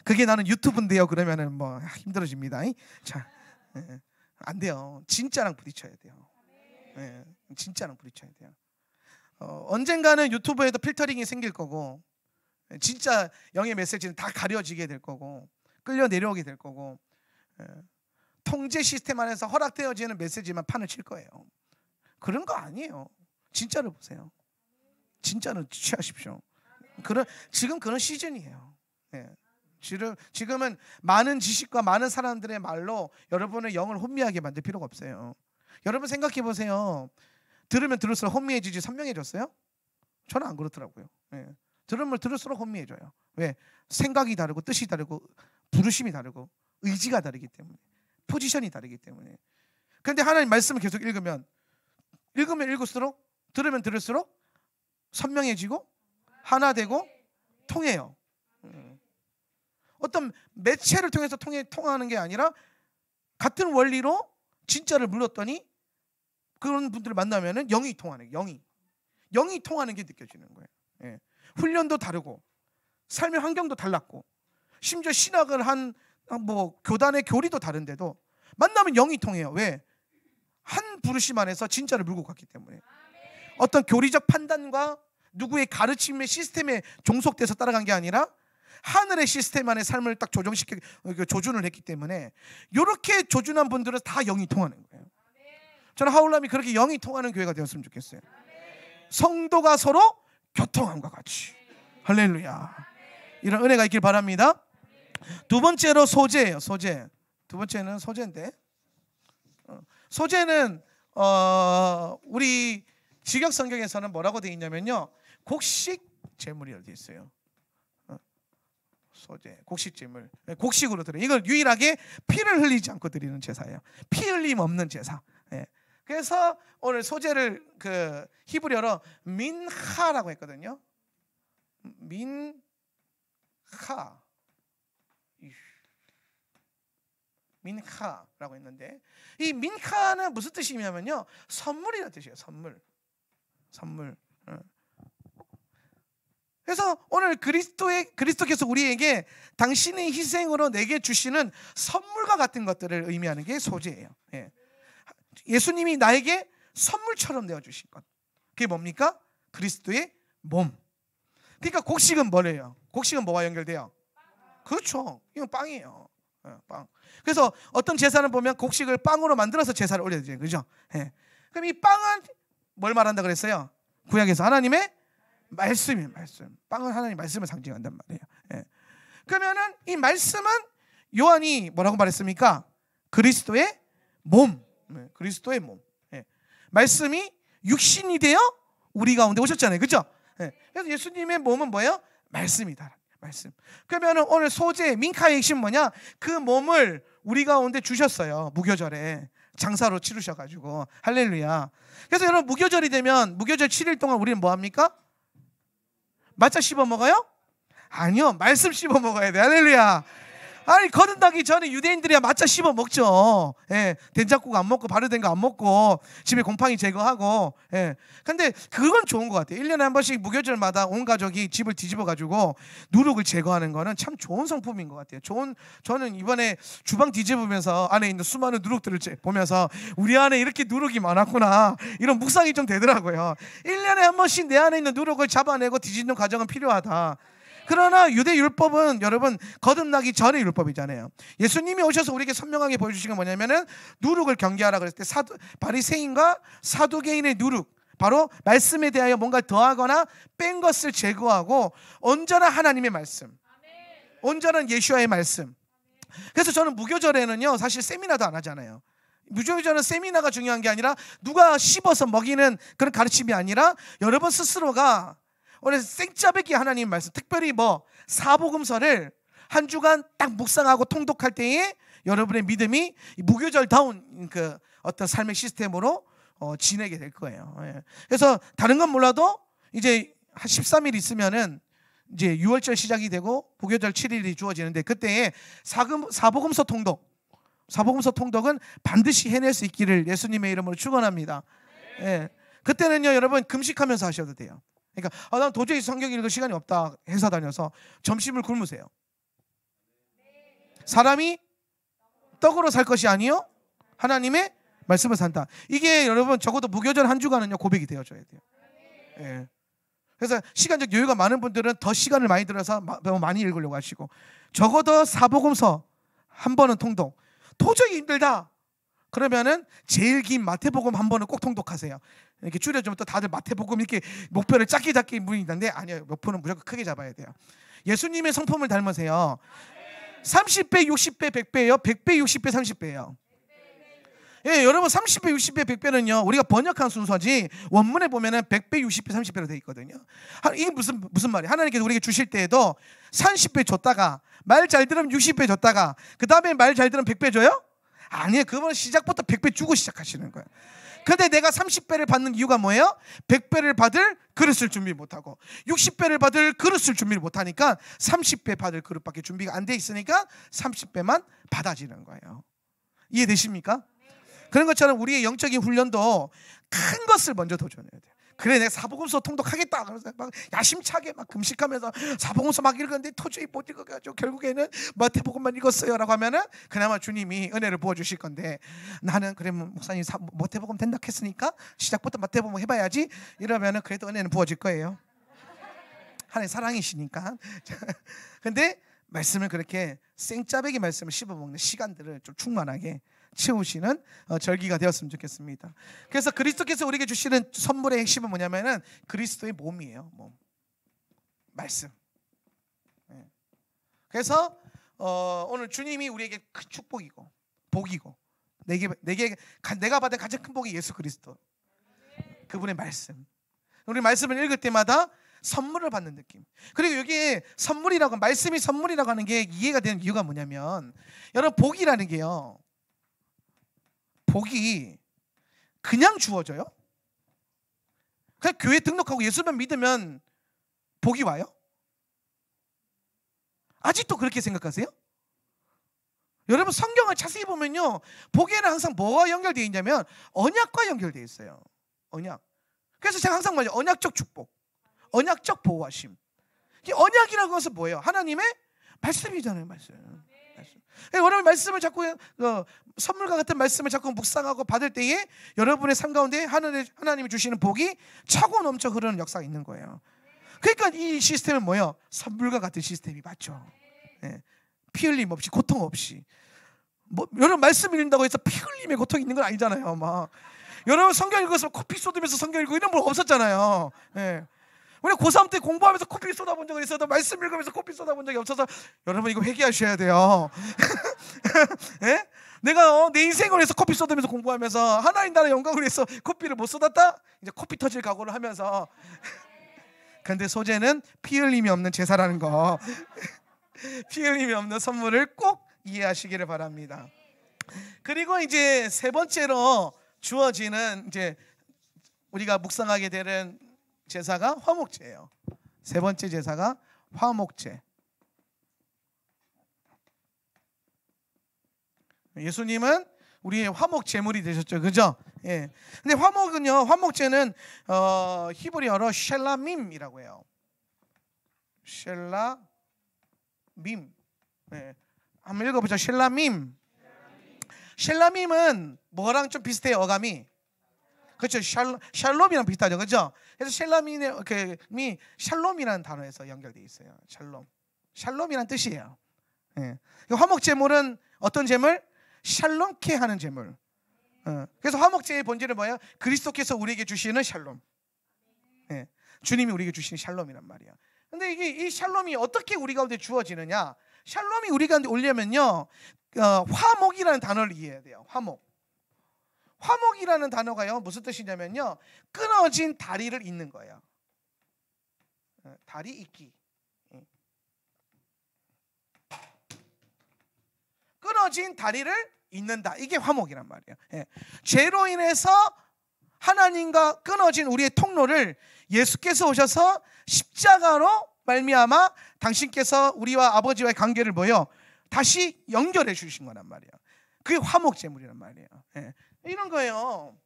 그게 나는 유튜브인데요 그러면은 뭐 힘들어집니다. 자, 안 돼요. 진짜랑 부딪혀야 돼요. 진짜랑 부딪혀야 돼요. 언젠가는 유튜브에도 필터링이 생길 거고, 진짜 영의 메시지는 다 가려지게 될 거고, 끌려 내려오게 될 거고, 통제 시스템 안에서 허락되어지는 메시지만 판을 칠 거예요. 그런 거 아니에요. 진짜를 보세요. 진짜는 취하십시오. 지금 그런 시즌이에요. 지금은 많은 지식과 많은 사람들의 말로 여러분의 영을 혼미하게 만들 필요가 없어요. 여러분 생각해 보세요. 들으면 들을수록 혼미해지지 선명해졌어요? 저는 안 그렇더라고요. 예. 들으면 들을수록 혼미해져요. 왜? 생각이 다르고 뜻이 다르고 부르심이 다르고 의지가 다르기 때문에, 포지션이 다르기 때문에. 그런데 하나님 말씀을 계속 읽으면 읽을수록, 들으면 들을수록 선명해지고 하나 되고 통해요. 어떤 매체를 통해서 통하는 게 아니라 같은 원리로 진짜를 물었더니 그런 분들을 만나면은 영이 통하는 거예요. 영이 통하는 게 느껴지는 거예요. 예. 훈련도 다르고 삶의 환경도 달랐고 심지어 신학을 한 뭐 교단의 교리도 다른데도 만나면 영이 통해요. 왜? 한 부르심 안에서 진짜를 물고 갔기 때문에. 어떤 교리적 판단과 누구의 가르침의 시스템에 종속돼서 따라간 게 아니라 하늘의 시스템 안에 삶을 딱 조준을 했기 때문에 이렇게 조준한 분들은 다 영이 통하는 거예요. 저는 하울람이 그렇게 영이 통하는 교회가 되었으면 좋겠어요. 성도가 서로 교통함과 같이. 할렐루야. 이런 은혜가 있길 바랍니다. 두 번째로 소재예요. 소재. 두 번째는 소재인데, 소재는 우리 직역 성경에서는 뭐라고 되어 있냐면요, 곡식 제물이라고 되어 있어요. 소재, 곡식 제물, 곡식으로 드려요. 이걸 유일하게 피를 흘리지 않고 드리는 제사예요. 피 흘림 없는 제사. 예. 그래서 오늘 소재를 그 히브리어로 민하라고 했거든요. 민하. 민하라고 했는데, 이 민하는 무슨 뜻이냐면요, 선물이라는 뜻이에요. 선물. 그래서 오늘 그리스도께서 우리에게 당신의 희생으로 내게 주시는 선물과 같은 것들을 의미하는 게 소재예요. 예. 예수님이 나에게 선물처럼 내어주신 것, 그게 뭡니까? 그리스도의 몸. 그러니까 곡식은 뭐래요? 곡식은 뭐와 연결돼요? 그렇죠. 이건 빵이에요. 빵. 그래서 어떤 제사는 보면 곡식을 빵으로 만들어서 제사를 올려드려요. 그죠? 예. 그럼 이 빵은 뭘 말한다 그랬어요? 구약에서 하나님의 말씀이에요. 말씀. 빵은 하나님 말씀을 상징한단 말이에요. 예. 그러면은 이 말씀은 요한이 뭐라고 말했습니까? 그리스도의 몸. 그리스도의 몸. 예. 말씀이 육신이 되어 우리 가운데 오셨잖아요. 그죠? 예. 그래서 예수님의 몸은 뭐예요? 말씀이다. 말씀. 그러면 오늘 소재 민카의 핵심 뭐냐? 그 몸을 우리 가운데 주셨어요. 무교절에 장사로 치르셔가지고. 할렐루야. 그래서 여러분, 무교절이 되면 무교절 7일 동안 우리는 뭐 합니까? 맞자 씹어 먹어요? 아니요, 말씀 씹어 먹어야 돼. 할렐루야. 아니, 거듭나기 전에 유대인들이야 맞자 씹어 먹죠. 예, 된장국 안 먹고 바르된 거 안 먹고 집에 곰팡이 제거하고. 예. 근데 그건 좋은 것 같아요. 1년에 한 번씩 무교절마다 온 가족이 집을 뒤집어 가지고 누룩을 제거하는 거는 참 좋은 성품인 것 같아요. 저는 이번에 주방 뒤집으면서 안에 있는 수많은 누룩들을 보면서 우리 안에 이렇게 누룩이 많았구나, 이런 묵상이 좀 되더라고요. 1년에 한 번씩 내 안에 있는 누룩을 잡아내고 뒤집는 과정은 필요하다. 그러나 유대 율법은 여러분 거듭나기 전의 율법이잖아요. 예수님이 오셔서 우리에게 선명하게 보여주신 건 뭐냐면은 누룩을 경계하라 그랬을 때 바리새인과 사두개인의 누룩, 바로 말씀에 대하여 뭔가 더하거나 뺀 것을 제거하고 온전한 하나님의 말씀, 온전한 예수와의 말씀. 그래서 저는 무교절에는요 사실 세미나도 안 하잖아요. 무교절은 세미나가 중요한 게 아니라 누가 씹어서 먹이는 그런 가르침이 아니라 여러분 스스로가 오늘 생짜배기 하나님 말씀, 특별히 사복음서를 한 주간 딱 묵상하고 통독할 때에 여러분의 믿음이 무교절다운 그 어떤 삶의 시스템으로 지내게 될 거예요. 예. 그래서 다른 건 몰라도 이제 한 13일 있으면은 이제 6월절 시작이 되고 무교절 7일이 주어지는데, 그때에 사복음서 통독은 반드시 해낼 수 있기를 예수님의 이름으로 축원합니다. 예. 그때는요 여러분 금식하면서 하셔도 돼요. 그러니까 난 도저히 성경 읽을 시간이 없다, 회사 다녀서 점심을 굶으세요. 사람이 떡으로 살 것이 아니요 하나님의 말씀을 산다. 이게 여러분 적어도 무교절 한 주간은요 고백이 되어줘야 돼요. 예. 그래서 시간적 여유가 많은 분들은 더 시간을 많이 들어서 많이 읽으려고 하시고, 적어도 사복음서 한 번은 통독. 도저히 힘들다 그러면은 제일 긴 마태복음 한 번은 꼭 통독하세요. 이렇게 줄여주면 또 다들 마태복음 이렇게 목표를 작게 분이 있는데, 아니요, 목표는 무조건 크게 잡아야 돼요. 예수님의 성품을 닮으세요. 30배, 60배, 100배예요. 100배, 60배, 30배예요. 예, 여러분 30배, 60배, 100배는요 우리가 번역한 순서지 원문에 보면은 100배, 60배, 30배로 되어 있거든요. 이게 무슨 말이에요? 하나님께서 우리에게 주실 때에도 30배 줬다가 말 잘 들으면 60배 줬다가 그 다음에 말 잘 들으면 100배 줘요? 아니에요. 그분은 시작부터 100배 주고 시작하시는 거예요. 근데 내가 30배를 받는 이유가 뭐예요? 100배를 받을 그릇을 준비 못하고 60배를 받을 그릇을 준비를 못하니까 30배 받을 그릇밖에 준비가 안 돼 있으니까 30배만 받아지는 거예요. 이해되십니까? 그런 것처럼 우리의 영적인 훈련도 큰 것을 먼저 도전해야 돼요. 그래 내가 사복음서 통독하겠다 그래서 막 야심차게 막 금식하면서 사복음서 막 읽었는데 도저히 못 읽어가지고 결국에는 마태복음만 읽었어요 라고 하면은 그나마 주님이 은혜를 부어주실 건데, 나는 그래 목사님 마태복음 된다 했으니까 시작부터 마태복음 해봐야지 이러면은 그래도 은혜는 부어질 거예요. 하나님 사랑이시니까. 근데 말씀을 그렇게 생짜배기 말씀을 씹어먹는 시간들을 좀 충만하게 채우시는 절기가 되었으면 좋겠습니다. 그래서 그리스도께서 우리에게 주시는 선물의 핵심은 뭐냐면은 그리스도의 몸이에요. 몸. 말씀. 그래서 오늘 주님이 우리에게 큰 축복이고 복이고 내가 받은 가장 큰 복이 예수 그리스도, 그분의 말씀. 우리 말씀을 읽을 때마다 선물을 받는 느낌. 그리고 여기에 선물이라고, 말씀이 선물이라고 하는 게 이해가 되는 이유가 뭐냐면, 여러분 복이라는 게요, 복이 그냥 주어져요? 그냥 교회 등록하고 예수만 믿으면 복이 와요? 아직도 그렇게 생각하세요? 여러분 성경을 자세히 보면요, 복에는 항상 뭐가 연결되어 있냐면 언약과 연결되어 있어요. 언약. 그래서 제가 항상 말해요, 언약적 축복, 언약적 보호하심. 이 언약이라고 해서 뭐예요? 하나님의 말씀이잖아요. 말씀. 여러분 말씀을 자꾸 선물과 같은 말씀을 자꾸 묵상하고 받을 때에 여러분의 삶 가운데 하나님이 주시는 복이 차고 넘쳐 흐르는 역사가 있는 거예요. 그러니까 이 시스템은 뭐예요? 선물과 같은 시스템이 맞죠. 네. 피 흘림 없이, 고통 없이. 여러분 말씀 읽는다고 해서 피 흘림의 고통이 있는 건 아니잖아요. 막 여러분 성경 읽어서 코피 쏟으면서 성경 읽고 이런 분 없었잖아요. 네. 우리 고3 때 공부하면서 코피 쏟아본 적은 있어도 말씀 읽으면서 코피 쏟아본 적이 없어서 여러분 이거 회개하셔야 돼요. 네? 내가 내 인생을 위해서 코피 쏟으면서 공부하면서 하나님 나라 영광을 위해서 코피를 못 쏟았다? 이제 코피 터질 각오를 하면서 근데 소재는 피 흘림이 없는 제사라는 거, 피 흘림이 없는 선물을 꼭 이해하시기를 바랍니다. 그리고 이제 세 번째로 주어지는 이제 우리가 묵상하게 되는 제사가 화목제예요. 세 번째 제사가 화목제. 예수님은 우리의 화목 제물이 되셨죠, 그죠? 예. 근데 화목은요, 화목제는 히브리어로 셸라밈이라고 해요. 셸라밈. 예. 한번 읽어보죠. 셸라밈. 셸라밈은 뭐랑 좀 비슷해요, 어감이. 그렇죠. 샬롬이랑 비슷하죠, 그렇죠? 그래서 샬롬이 샬롬이라는 단어에서 연결되어 있어요. 샬롬이란 뜻이에요. 예. 화목 제물은 어떤 제물? 샬롬케 하는 제물. 그래서 화목제의 본질은 뭐예요? 그리스도께서 우리에게 주시는 샬롬. 예. 주님이 우리에게 주시는 샬롬이란 말이야. 근데 이 샬롬이 어떻게 우리 가운데 주어지느냐? 샬롬이 우리 가운데 오려면요, 화목이라는 단어를 이해해야 돼요. 화목이라는 단어가요, 무슨 뜻이냐면요, 끊어진 다리를 잇는 거예요. 다리 잇기. 끊어진 다리를 잇는다. 이게 화목이란 말이에요. 죄로 인해서 하나님과 끊어진 우리의 통로를 예수께서 오셔서 십자가로 말미암아 당신께서 우리와 아버지와의 관계를 다시 연결해 주신 거란 말이에요. 그게 화목 제물이란 말이에요. 이런 거예요.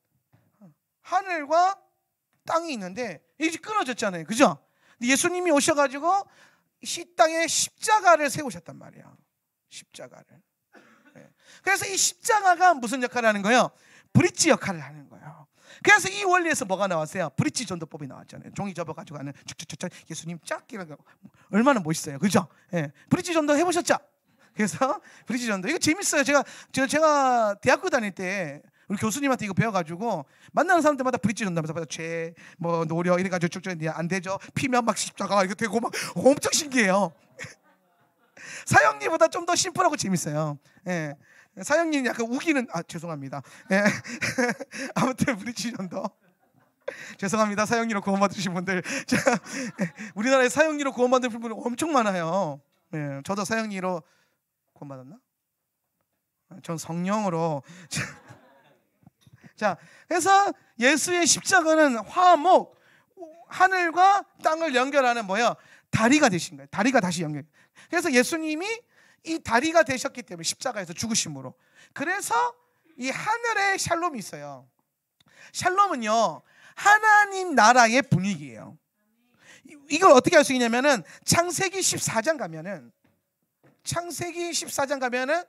하늘과 땅이 있는데 이제 끊어졌잖아요, 그죠? 예수님이 오셔가지고 이 땅에 십자가를 세우셨단 말이에요. 십자가를. 그래서 이 십자가가 무슨 역할을 하는 거예요? 브릿지 역할을 하는 거예요. 그래서 이 원리에서 뭐가 나왔어요? 브릿지 전도법이 나왔잖아요. 종이 접어가지고 하는 툭툭툭툭 예수님 쫙 이런, 얼마나 멋있어요, 그죠? 브릿지 전도 해보셨죠? 그래서 브릿지 전도 이거 재밌어요. 제가 대학교 다닐 때 우리 교수님한테 이거 배워가지고 만나는 사람들마다 브릿지 전도하면서 죄, 노력 이래가지고 쭉쭉 안 되죠. 피면 막 십자가 이렇게 되고 막 엄청 신기해요. 사형리보다 좀 더 심플하고 재밌어요. 사형님 약간 우기는 죄송합니다. 예. 아무튼 우리 지년도 죄송합니다. 사형리로 구원받으신 분들. 자, 우리나라에 사형리로 구원받은 분들 엄청 많아요. 예, 저도 사형리로 구원받았나? 전 성령으로. 자, 그래서 예수의 십자가는 화목, 하늘과 땅을 연결하는 뭐야? 다리가 되신 거예요. 다리가 다시 연결. 그래서 예수님이 이 다리가 되셨기 때문에 십자가에서 죽으심으로. 그래서 이 하늘에 샬롬이 있어요. 샬롬은요, 하나님 나라의 분위기예요. 이걸 어떻게 알 수 있냐면은 창세기 14장 가면은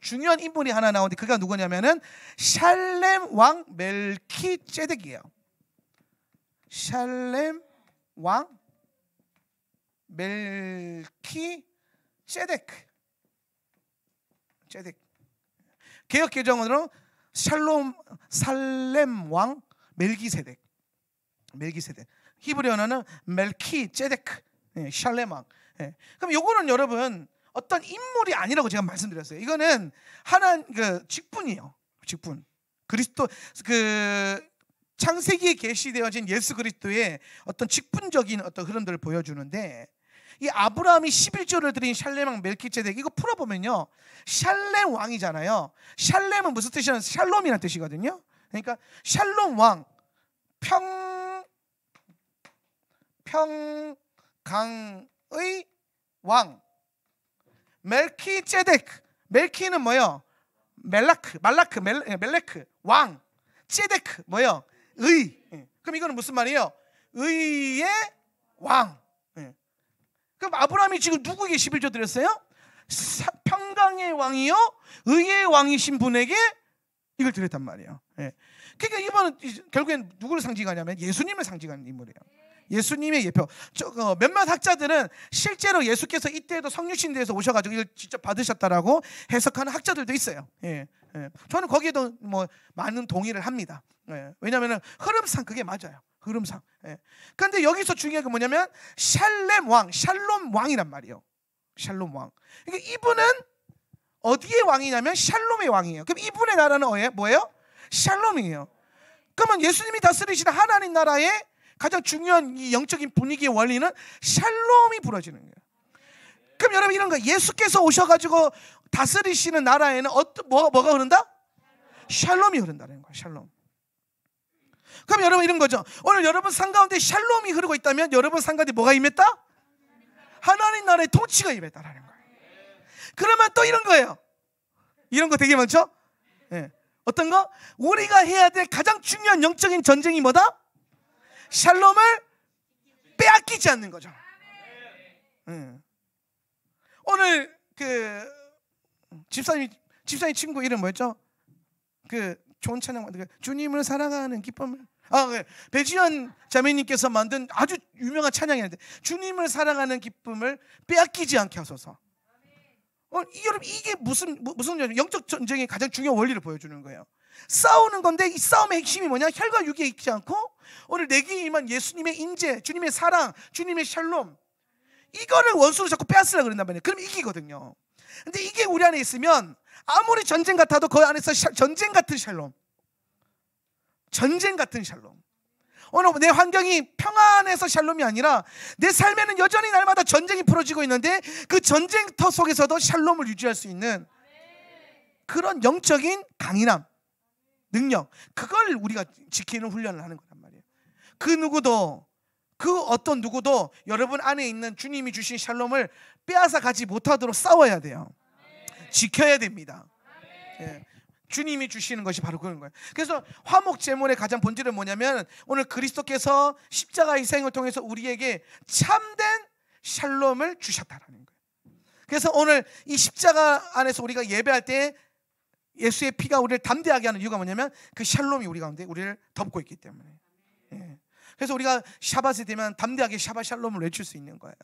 중요한 인물이 하나 나오는데 그가 누구냐면은 샬렘 왕 멜키ጼ덱이에요. 샬렘 왕 멜키ጼ덱. 개역 개정으로 살렘 왕 멜기세덱. 히브리 언어는 멜키ጼ덱, 샬렘 왕. 그럼 요거는 여러분 어떤 인물이 아니라고 제가 말씀드렸어요. 이거는 직분이에요. 직분. 그리스도 창세기에 계시되어진 예수 그리스도의 어떤 직분적인 어떤 흐름들을 보여주는데, 이 아브라함이 11조를 드린 샬렘 왕 멜키ጼ덱, 이거 풀어보면요, 샬렘 왕이잖아요. 샬렘은 무슨 뜻이냐면 샬롬이라는 뜻이거든요. 그러니까 샬롬 왕, 평강의 왕. 멜키ጼ덱, 멜키는 뭐요? 멜레크 왕. ጼ데크 뭐요? 의. 그럼 이거는 무슨 말이에요? 의의 왕. 그럼 아브라함이 지금 누구에게 11조 드렸어요? 평강의 왕이요 의의 왕이신 분에게 이걸 드렸단 말이에요. 그러니까 이번은 결국엔 누구를 상징하냐면 예수님을 상징하는 인물이에요. 예수님의 예표. 몇몇 학자들은 실제로 예수께서 이때에도 성육신대에서 오셔가지고 이걸 직접 받으셨다라고 해석하는 학자들도 있어요. 저는 거기에도 뭐 많은 동의를 합니다. 왜냐하면 흐름상 그게 맞아요. 흐름상. 그런데 여기서 중요한 게 뭐냐면 샬렘 왕, 샬롬 왕이란 말이에요. 샬롬 왕. 그러니까 이분은 어디의 왕이냐면 샬롬의 왕이에요. 그럼 이분의 나라는 뭐예요? 샬롬이에요. 그러면 예수님이 다스리시는 하나님 나라의 가장 중요한 이 영적인 분위기의 원리는 샬롬이 부러지는 거예요. 그럼 여러분 이런 거, 예수께서 오셔가지고 다스리시는 나라에는 뭐가 흐른다? 샬롬이 흐른다는 거예요. 샬롬. 그럼 여러분 이런 거죠. 오늘 여러분 삶 가운데 샬롬이 흐르고 있다면 여러분 삶 가운데 뭐가 임했다? 하나님 나라의 통치가 임했다라는 거예요. 그러면 또 이런 거예요. 이런 거 되게 많죠? 어떤 거? 우리가 해야 될 가장 중요한 영적인 전쟁이 뭐다? 샬롬을 빼앗기지 않는 거죠. 오늘 집사님 친구 이름 뭐였죠? 좋은 찬양, 주님을 사랑하는 기쁨을. 배지현 자매님께서 만든 아주 유명한 찬양이었는데, 주님을 사랑하는 기쁨을 빼앗기지 않게 하소서. 여러분 이게 무슨 영적 전쟁의 가장 중요한 원리를 보여주는 거예요. 싸우는 건데 이 싸움의 핵심이 뭐냐? 혈과 육에 있지 않고 오늘 내게 임한 예수님의 인재, 주님의 사랑, 주님의 샬롬, 이거를 원수로 자꾸 빼앗으려고 그런단 말이에요. 그럼 이기거든요. 근데 이게 우리 안에 있으면 아무리 전쟁 같아도 그 안에서 전쟁 같은 샬롬, 전쟁 같은 샬롬. 오늘 내 환경이 평안해서 샬롬이 아니라 내 삶에는 여전히 날마다 전쟁이 벌어지고 있는데 그 전쟁터 속에서도 샬롬을 유지할 수 있는 그런 영적인 강인함, 능력, 그걸 우리가 지키는 훈련을 하는 거란 말이에요. 그 어떤 누구도 여러분 안에 있는 주님이 주신 샬롬을 빼앗아 가지 못하도록 싸워야 돼요. 지켜야 됩니다. 주님이 주시는 것이 바로 그런 거예요. 그래서 화목 제물의 가장 본질은 뭐냐면 오늘 그리스도께서 십자가 희생을 통해서 우리에게 참된 샬롬을 주셨다라는 거예요. 그래서 오늘 이 십자가 안에서 우리가 예배할 때 예수의 피가 우리를 담대하게 하는 이유가 뭐냐면 그 샬롬이 우리 가운데 우리를 덮고 있기 때문에. 그래서 우리가 샤밧이 되면 담대하게 샤밧 샬롬을 외칠 수 있는 거예요.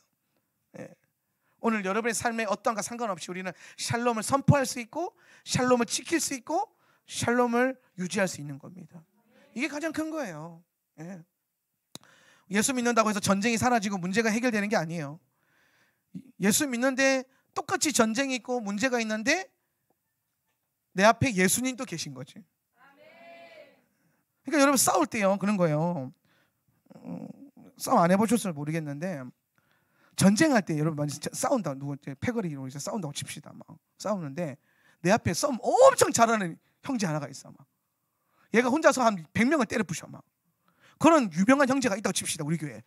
오늘 여러분의 삶에 어떤가 상관없이 우리는 샬롬을 선포할 수 있고 샬롬을 지킬 수 있고 샬롬을 유지할 수 있는 겁니다. 이게 가장 큰 거예요. 예수 믿는다고 해서 전쟁이 사라지고 문제가 해결되는 게 아니에요. 예수 믿는데 똑같이 전쟁이 있고 문제가 있는데 내 앞에 예수님도 계신 거지. 그러니까 여러분 싸울 때요 그런 거예요. 싸움 안 해보셨으면 모르겠는데 전쟁할 때 여러분 많이 싸운다, 누구 패거리 이러고 싸운다고 칩시다. 막 싸우는데 내 앞에 싸움 엄청 잘하는 형제 하나가 있어. 막 얘가 혼자서 한 100명을 때려 부셔. 막 그런 유명한 형제가 있다고 칩시다, 우리 교회에.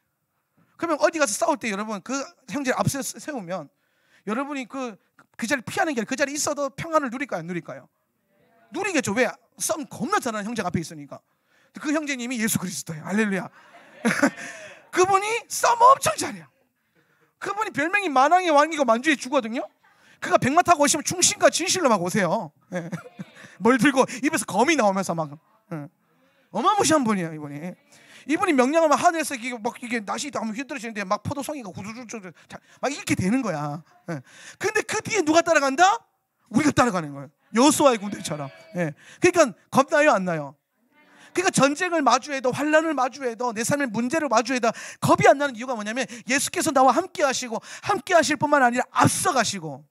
그러면 어디 가서 싸울 때 여러분 그 형제를 앞서 세우면 여러분이 그 자리 피하는 게 아니라 그 자리에 있어도 평안을 누릴까요, 안 누릴까요? 누리겠죠. 왜? 싸움 겁나 잘하는 형제가 앞에 있으니까. 그 형제님이 예수 그리스도예요. 할렐루야. 그분이 싸움 엄청 잘해요. 그분이 별명이 만왕의 왕이고 만주의 주거든요. 그가 백마 타고 오시면 충신과 진실로 막 오세요. 예. 뭘 들고 입에서 검이 나오면서 막 어마무시한 분이에요, 이분이. 이분이 명령하면 하늘에서 이게 막 이게 낫이 하면 휘둘러지는데 막 포도송이가 구두두두 막 이렇게 되는 거야. 예. 근데 그 뒤에 누가 따라간다? 우리가 따라가는 거예요. 여호수아의 군대처럼. 예. 그러니까 겁나요, 안 나요? 그러니까 전쟁을 마주해도 환난을 마주해도 내 삶의 문제를 마주해도 겁이 안 나는 이유가 뭐냐면 예수께서 나와 함께 하시고 함께 하실 뿐만 아니라 앞서가시고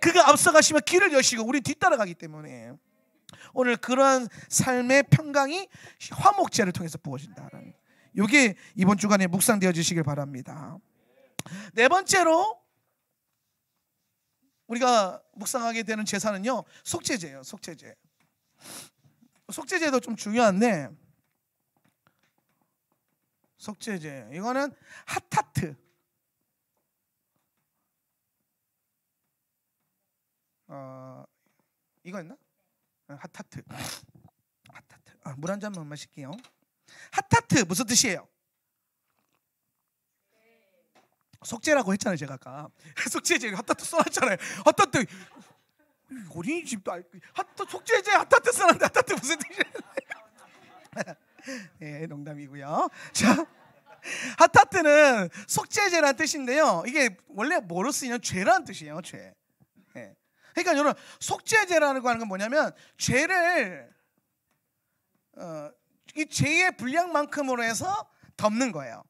그가 앞서가시면 길을 여시고 우리 뒤따라가기 때문에 오늘 그런 삶의 평강이 화목제를 통해서 부어진다는, 이게 이번 주간에 묵상되어 주시길 바랍니다. 네 번째로 우리가 묵상하게 되는 제사는요, 속죄제예요. 속죄제. 속죄제도 좀 중요한데, 속죄제 이거는 핫타트. 이거 있나? 핫타트. 핫타트. 물 한 잔만 마실게요. 핫타트 무슨 뜻이에요? 속죄라고 했잖아요, 제가 아까. 속죄제 핫타트 써놨잖아요. 핫타트 어린이집도 속죄제 핫타트 써놨는데 핫타트 무슨 뜻이에요? 네, 농담이고요. 자, 핫타트는 속죄제라는 뜻인데요, 이게 원래 뭐로 쓰이냐면 죄라는 뜻이에요. 죄. 네. 그러니까 여러분 속죄제라는 거 하는 건 뭐냐면 죄를 이 죄의 분량만큼으로 해서 덮는 거예요.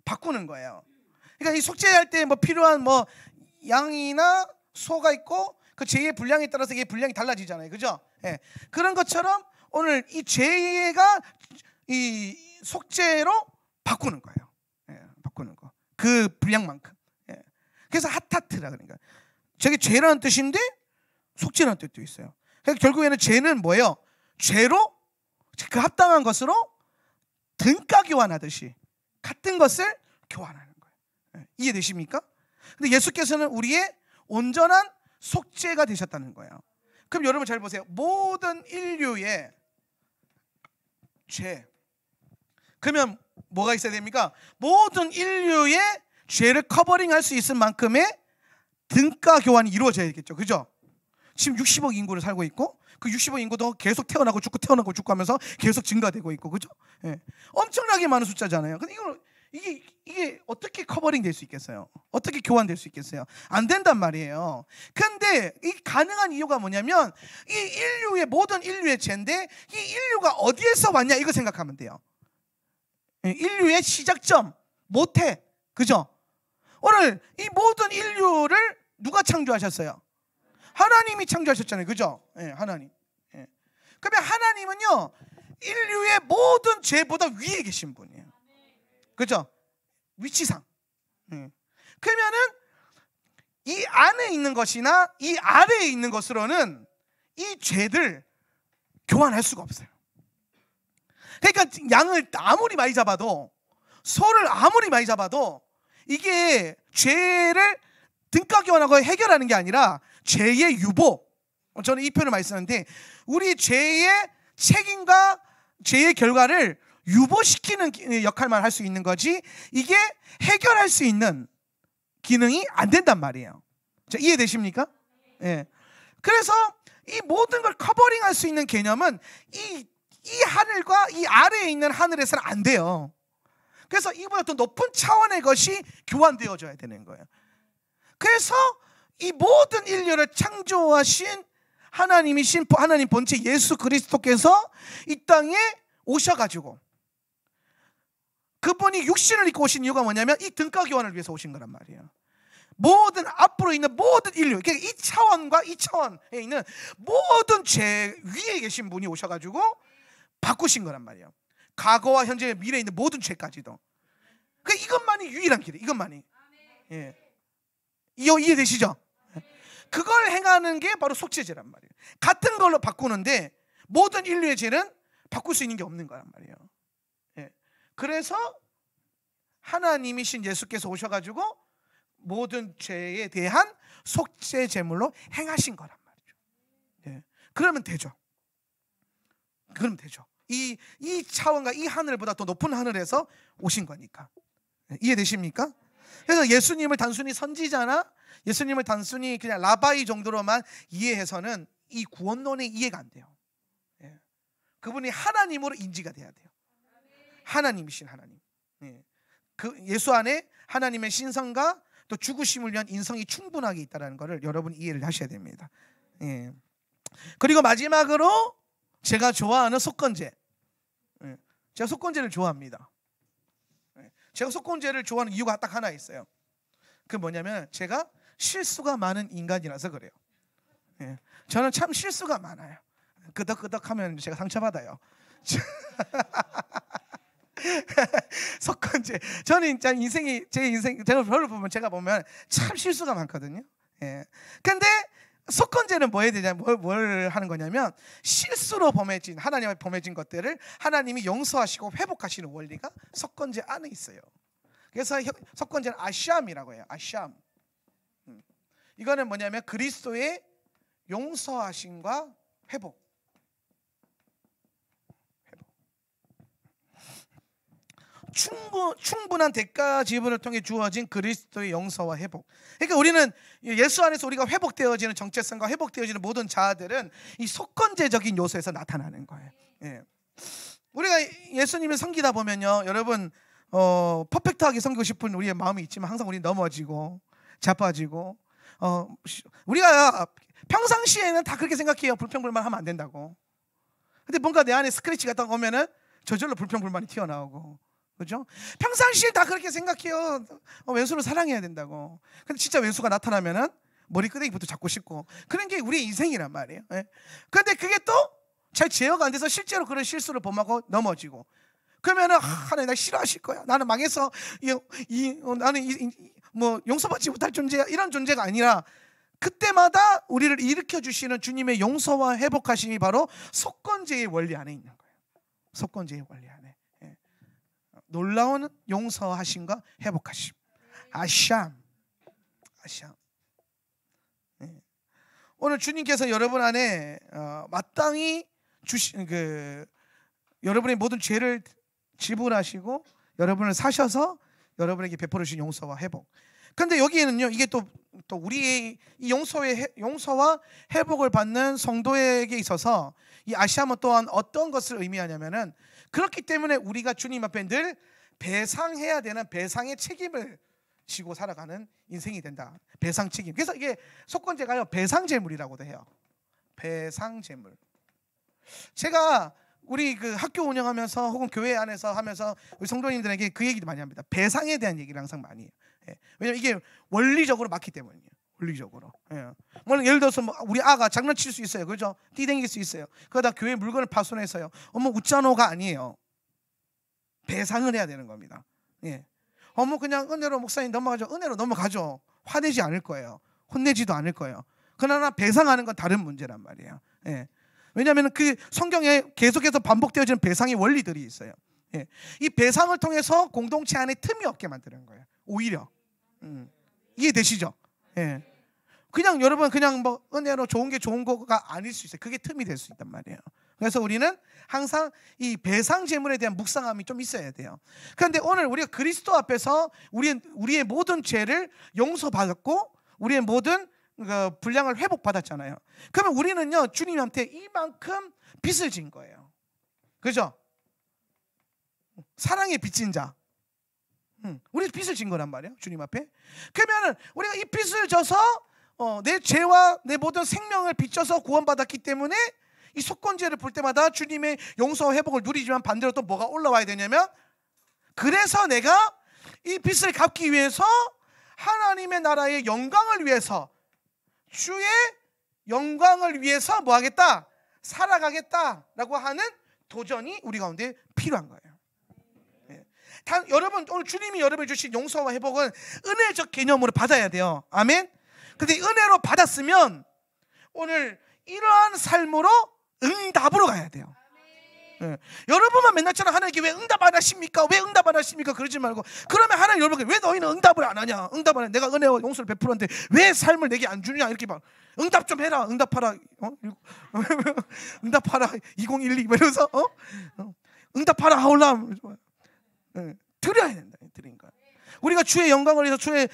바꾸는 거예요. 그러니까 이 속죄할 때 뭐 필요한 뭐 양이나 소가 있고 그 죄의 분량에 따라서 이게 분량이 달라지잖아요, 그죠? 예. 그런 것처럼 오늘 이 죄가 이 속죄로 바꾸는 거예요. 예. 바꾸는 거. 그 분량만큼. 예. 그래서 핫타트라 그러니까. 저게 죄라는 뜻인데 속죄라는 뜻도 있어요. 그러니까 결국에는 죄는 뭐예요? 죄로 그 합당한 것으로 등가 교환하듯이 같은 것을 교환하는 거예요. 이해되십니까? 근데 예수께서는 우리의 온전한 속죄가 되셨다는 거예요. 그럼 여러분 잘 보세요. 모든 인류의 죄, 그러면 뭐가 있어야 됩니까? 모든 인류의 죄를 커버링할 수 있을 만큼의 등가 교환이 이루어져야겠죠, 그죠? 지금 60억 인구를 살고 있고 그 60억 인구도 계속 태어나고 죽고 태어나고 죽고 하면서 계속 증가되고 있고, 그죠? 예. 엄청나게 많은 숫자잖아요. 근데 이게 어떻게 커버링 될 수 있겠어요? 어떻게 교환될 수 있겠어요? 안 된단 말이에요. 근데 이 가능한 이유가 뭐냐면 이 인류의 모든 인류의 죄인데 이 인류가 어디에서 왔냐 이거 생각하면 돼요. 인류의 시작점 모태, 그죠? 오늘 이 모든 인류를 누가 창조하셨어요? 하나님이 창조하셨잖아요, 그죠? 예, 하나님. 예. 그러면 하나님은요 인류의 모든 죄보다 위에 계신 분이에요, 그죠? 위치상. 그러면은 이 안에 있는 것이나 이 아래에 있는 것으로는 이 죄들 교환할 수가 없어요. 그러니까 양을 아무리 많이 잡아도, 소를 아무리 많이 잡아도 이게 죄를 등가 교환하고 해결하는 게 아니라 죄의 유보. 저는 이 표현을 많이 쓰는데 우리 죄의 책임과 죄의 결과를 유보시키는 역할만 할 수 있는 거지 이게 해결할 수 있는 기능이 안 된단 말이에요. 자, 이해되십니까? 예. 그래서 이 모든 걸 커버링할 수 있는 개념은 이 하늘과 이 아래에 있는 하늘에서는 안 돼요. 그래서 이보다 더 높은 차원의 것이 교환되어져야 되는 거예요. 그래서 이 모든 인류를 창조하신 하나님이신 하나님 본체 예수 그리스도께서 이 땅에 오셔가지고 그분이 육신을 입고 오신 이유가 뭐냐면 이 등가 교환을 위해서 오신 거란 말이에요. 모든 앞으로 있는 모든 인류, 그러니까 이 차원과 이 차원에 있는 모든 죄 위에 계신 분이 오셔가지고 바꾸신 거란 말이에요. 과거와 현재 미래에 있는 모든 죄까지도. 그러니까 이것만이 유일한 길이에요. 이것만이. 예. 이해되시죠? 그걸 행하는 게 바로 속죄제란 말이에요. 같은 걸로 바꾸는데 모든 인류의 죄는 바꿀 수 있는 게 없는 거란 말이에요. 예. 그래서 하나님이신 예수께서 오셔가지고 모든 죄에 대한 속죄 제물로 행하신 거란 말이죠. 예. 그러면 되죠. 그러면 되죠. 이 차원과 이 하늘보다 더 높은 하늘에서 오신 거니까. 예. 이해되십니까? 그래서 예수님을 단순히 선지자나 예수님을 단순히 그냥 라바이 정도로만 이해해서는 이 구원론의 이해가 안 돼요. 예. 그분이 하나님으로 인지가 돼야 돼요. 하나님이신 하나님. 예. 그 예수 안에 하나님의 신성과 또 죽으심을 위한 인성이 충분하게 있다는 것을 여러분 이해를 하셔야 됩니다. 예. 그리고 마지막으로 제가 좋아하는 속건제. 예. 제가 속건제를 좋아합니다. 예. 제가 속건제를 좋아하는 이유가 딱 하나 있어요. 그 뭐냐면 제가 실수가 많은 인간이라서 그래요. 예. 저는 참 실수가 많아요. 끄덕끄덕하면 제가 상처받아요. 속건제. 저는 진짜 제 인생 제가 별로 보면 제가 보면 참 실수가 많거든요. 예. 근데 속건제는 뭐 해야 되냐, 뭘 하는 거냐면 실수로 범해진 하나님의 범해진 것들을 하나님이 용서하시고 회복하시는 원리가 속건제 안에 있어요. 그래서 속건제는 아샴이라고 해요. 아샴. 이거는 뭐냐면 그리스도의 용서하심과 회복. 충분한 대가 지불을 통해 주어진 그리스도의 용서와 회복. 그러니까 우리는 예수 안에서 우리가 회복되어지는 정체성과 회복되어지는 모든 자아들은 이 속건제적인 요소에서 나타나는 거예요. 예. 우리가 예수님을 섬기다 보면요, 여러분 퍼펙트하게 섬기고 싶은 우리의 마음이 있지만 항상 우리 넘어지고 자빠지고 우리가 평상시에는 다 그렇게 생각해요. 불평불만 하면 안 된다고. 근데 뭔가 내 안에 스크래치가 딱 오면은 저절로 불평불만이 튀어나오고, 그렇죠? 평상시에 다 그렇게 생각해요. 왼수를 사랑해야 된다고. 근데 진짜 왼수가 나타나면은 머리끄댕이부터 잡고 싶고, 그런 게 우리의 인생이란 말이에요. 예. 근데 그게 또 잘 제어가 안 돼서 실제로 그런 실수를 범하고 넘어지고, 그러면은 하나님 날 싫어하실 거야. 나는 망해서 나는 뭐 용서받지 못할 존재야. 이런 존재가 아니라 그때마다 우리를 일으켜 주시는 주님의 용서와 회복하심이 바로 속건제의 원리 안에 있는 거예요. 속건제의 원리 안에. 예. 놀라운 용서하심과 회복하심. 아샴. 예. 오늘 주님께서 여러분 안에 마땅히 주신 여러분의 모든 죄를 지불하시고 여러분을 사셔서 여러분에게 베풀어 주신 용서와 회복. 그런데 여기에는요, 이게 또 우리의 이 용서와 회복을 받는 성도에게 있어서 이 아시아문 또한 어떤 것을 의미하냐면은, 그렇기 때문에 우리가 주님 앞에 늘 배상해야 되는 배상의 책임을 지고 살아가는 인생이 된다. 배상 책임. 그래서 이게 속건제가요, 배상제물이라고도 해요. 배상제물. 제가 우리 그 학교 운영하면서 혹은 교회 안에서 하면서 우리 성도님들에게 그 얘기도 많이 합니다. 배상에 대한 얘기를 항상 많이 해요. 예. 왜냐면 이게 원리적으로 맞기 때문이에요. 원리적으로. 예. 뭐 예를 들어서 뭐 우리 아가 장난칠 수 있어요. 그죠? 뛰댕길 수 있어요. 그러다 교회 물건을 파손해서요. 어머 웃자노가 아니에요. 배상을 해야 되는 겁니다. 예. 어머 그냥 은혜로 목사님 넘어가죠. 은혜로 넘어가죠. 화내지 않을 거예요. 혼내지도 않을 거예요. 그러나 배상하는 건 다른 문제란 말이에요. 예. 왜냐하면 그 성경에 계속해서 반복되어지는 배상의 원리들이 있어요. 예. 이 배상을 통해서 공동체 안에 틈이 없게 만드는 거예요. 오히려 이해되시죠? 예. 그냥 여러분 그냥 뭐 은혜로 좋은 게 좋은 거가 아닐 수 있어요. 그게 틈이 될 수 있단 말이에요. 그래서 우리는 항상 이 배상 제물에 대한 묵상함이 좀 있어야 돼요. 그런데 오늘 우리가 그리스도 앞에서 우리의 모든 죄를 용서받았고 우리의 모든 분량을 회복받았잖아요. 그러면 우리는요 주님한테 이만큼 빚을 진 거예요. 그죠? 사랑의 빚진 자. 우리 빚을 진 거란 말이에요. 주님 앞에. 그러면은 우리가 이 빚을 져서 내 죄와 내 모든 생명을 빚져서 구원받았기 때문에 이 속건제를 볼 때마다 주님의 용서와 회복을 누리지만 반대로 또 뭐가 올라와야 되냐면, 그래서 내가 이 빚을 갚기 위해서 하나님의 나라의 영광을 위해서, 주의 영광을 위해서 뭐 하겠다? 살아가겠다라고 하는 도전이 우리 가운데 필요한 거예요. 여러분, 오늘 주님이 여러분이 주신 용서와 회복은 은혜적 개념으로 받아야 돼요. 아멘. 근데 은혜로 받았으면 오늘 이러한 삶으로 응답으로 가야 돼요. 여러분만 맨날처럼 하나님께 왜 응답 안 하십니까? 왜 응답 안 하십니까? 그러지 말고, 그러면 하나님 여러분께 왜 너희는 응답을 안 하냐? 응답 안 해. 내가 은혜와 용서를 베풀었는데 왜 삶을 내게 안 주냐? 이렇게 막 응답 좀 해라. 응답하라. 응답하라 2012 이러면서 응답하라 하올라. 드려야 된다. 드리니까 우리가 주의 영광을 위해서, 주의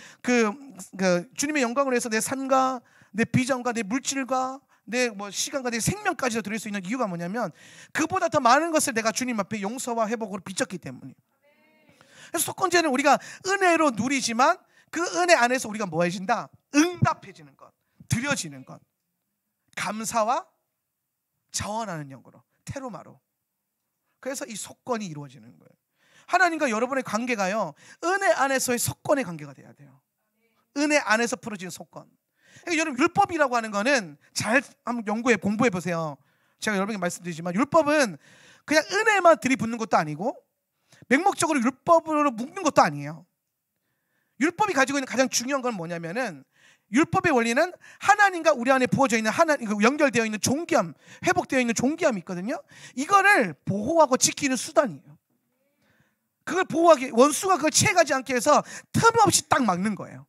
주님의 영광을 위해서 내 삶과 내 비전과 내 물질과 내 시간과 내 생명까지도 드릴 수 있는 이유가 뭐냐면, 그보다 더 많은 것을 내가 주님 앞에 용서와 회복으로 빚졌기 때문이에요. 그래서 속건제는 우리가 은혜로 누리지만 그 은혜 안에서 우리가 뭐 해진다? 응답해지는 것, 드려지는 것, 감사와 자원하는 영으로, 테로마로. 그래서 이 속건이 이루어지는 거예요. 하나님과 여러분의 관계가요, 은혜 안에서의 속건의 관계가 돼야 돼요. 은혜 안에서 풀어지는 속건. 그러니까 여러분, 율법이라고 하는 거는 잘 한번 공부해 보세요. 제가 여러분에게 말씀드리지만, 율법은 그냥 은혜만 들이붓는 것도 아니고 맹목적으로 율법으로 묶는 것도 아니에요. 율법이 가지고 있는 가장 중요한 건 뭐냐면은, 율법의 원리는 하나님과 우리 안에 부어져 있는 연결되어 있는 종기함, 회복되어 있는 종기함이 있거든요. 이거를 보호하고 지키는 수단이에요. 그걸 보호하기, 원수가 그걸 취해가지 않게 해서 틈 없이 딱 막는 거예요.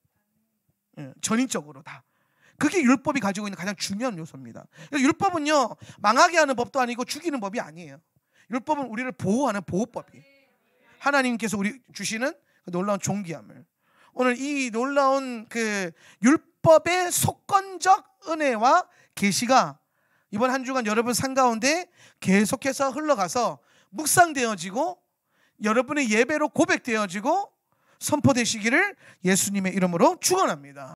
전인적으로 다. 그게 율법이 가지고 있는 가장 중요한 요소입니다. 율법은요, 망하게 하는 법도 아니고 죽이는 법이 아니에요. 율법은 우리를 보호하는 보호법이에요. 하나님께서 우리 주시는 그 놀라운 종기함을, 오늘 이 놀라운 그 율법의 속건적 은혜와 계시가 이번 한 주간 여러분 삶 가운데 계속해서 흘러가서 묵상되어지고 여러분의 예배로 고백되어지고 선포되시기를 예수님의 이름으로 축원합니다.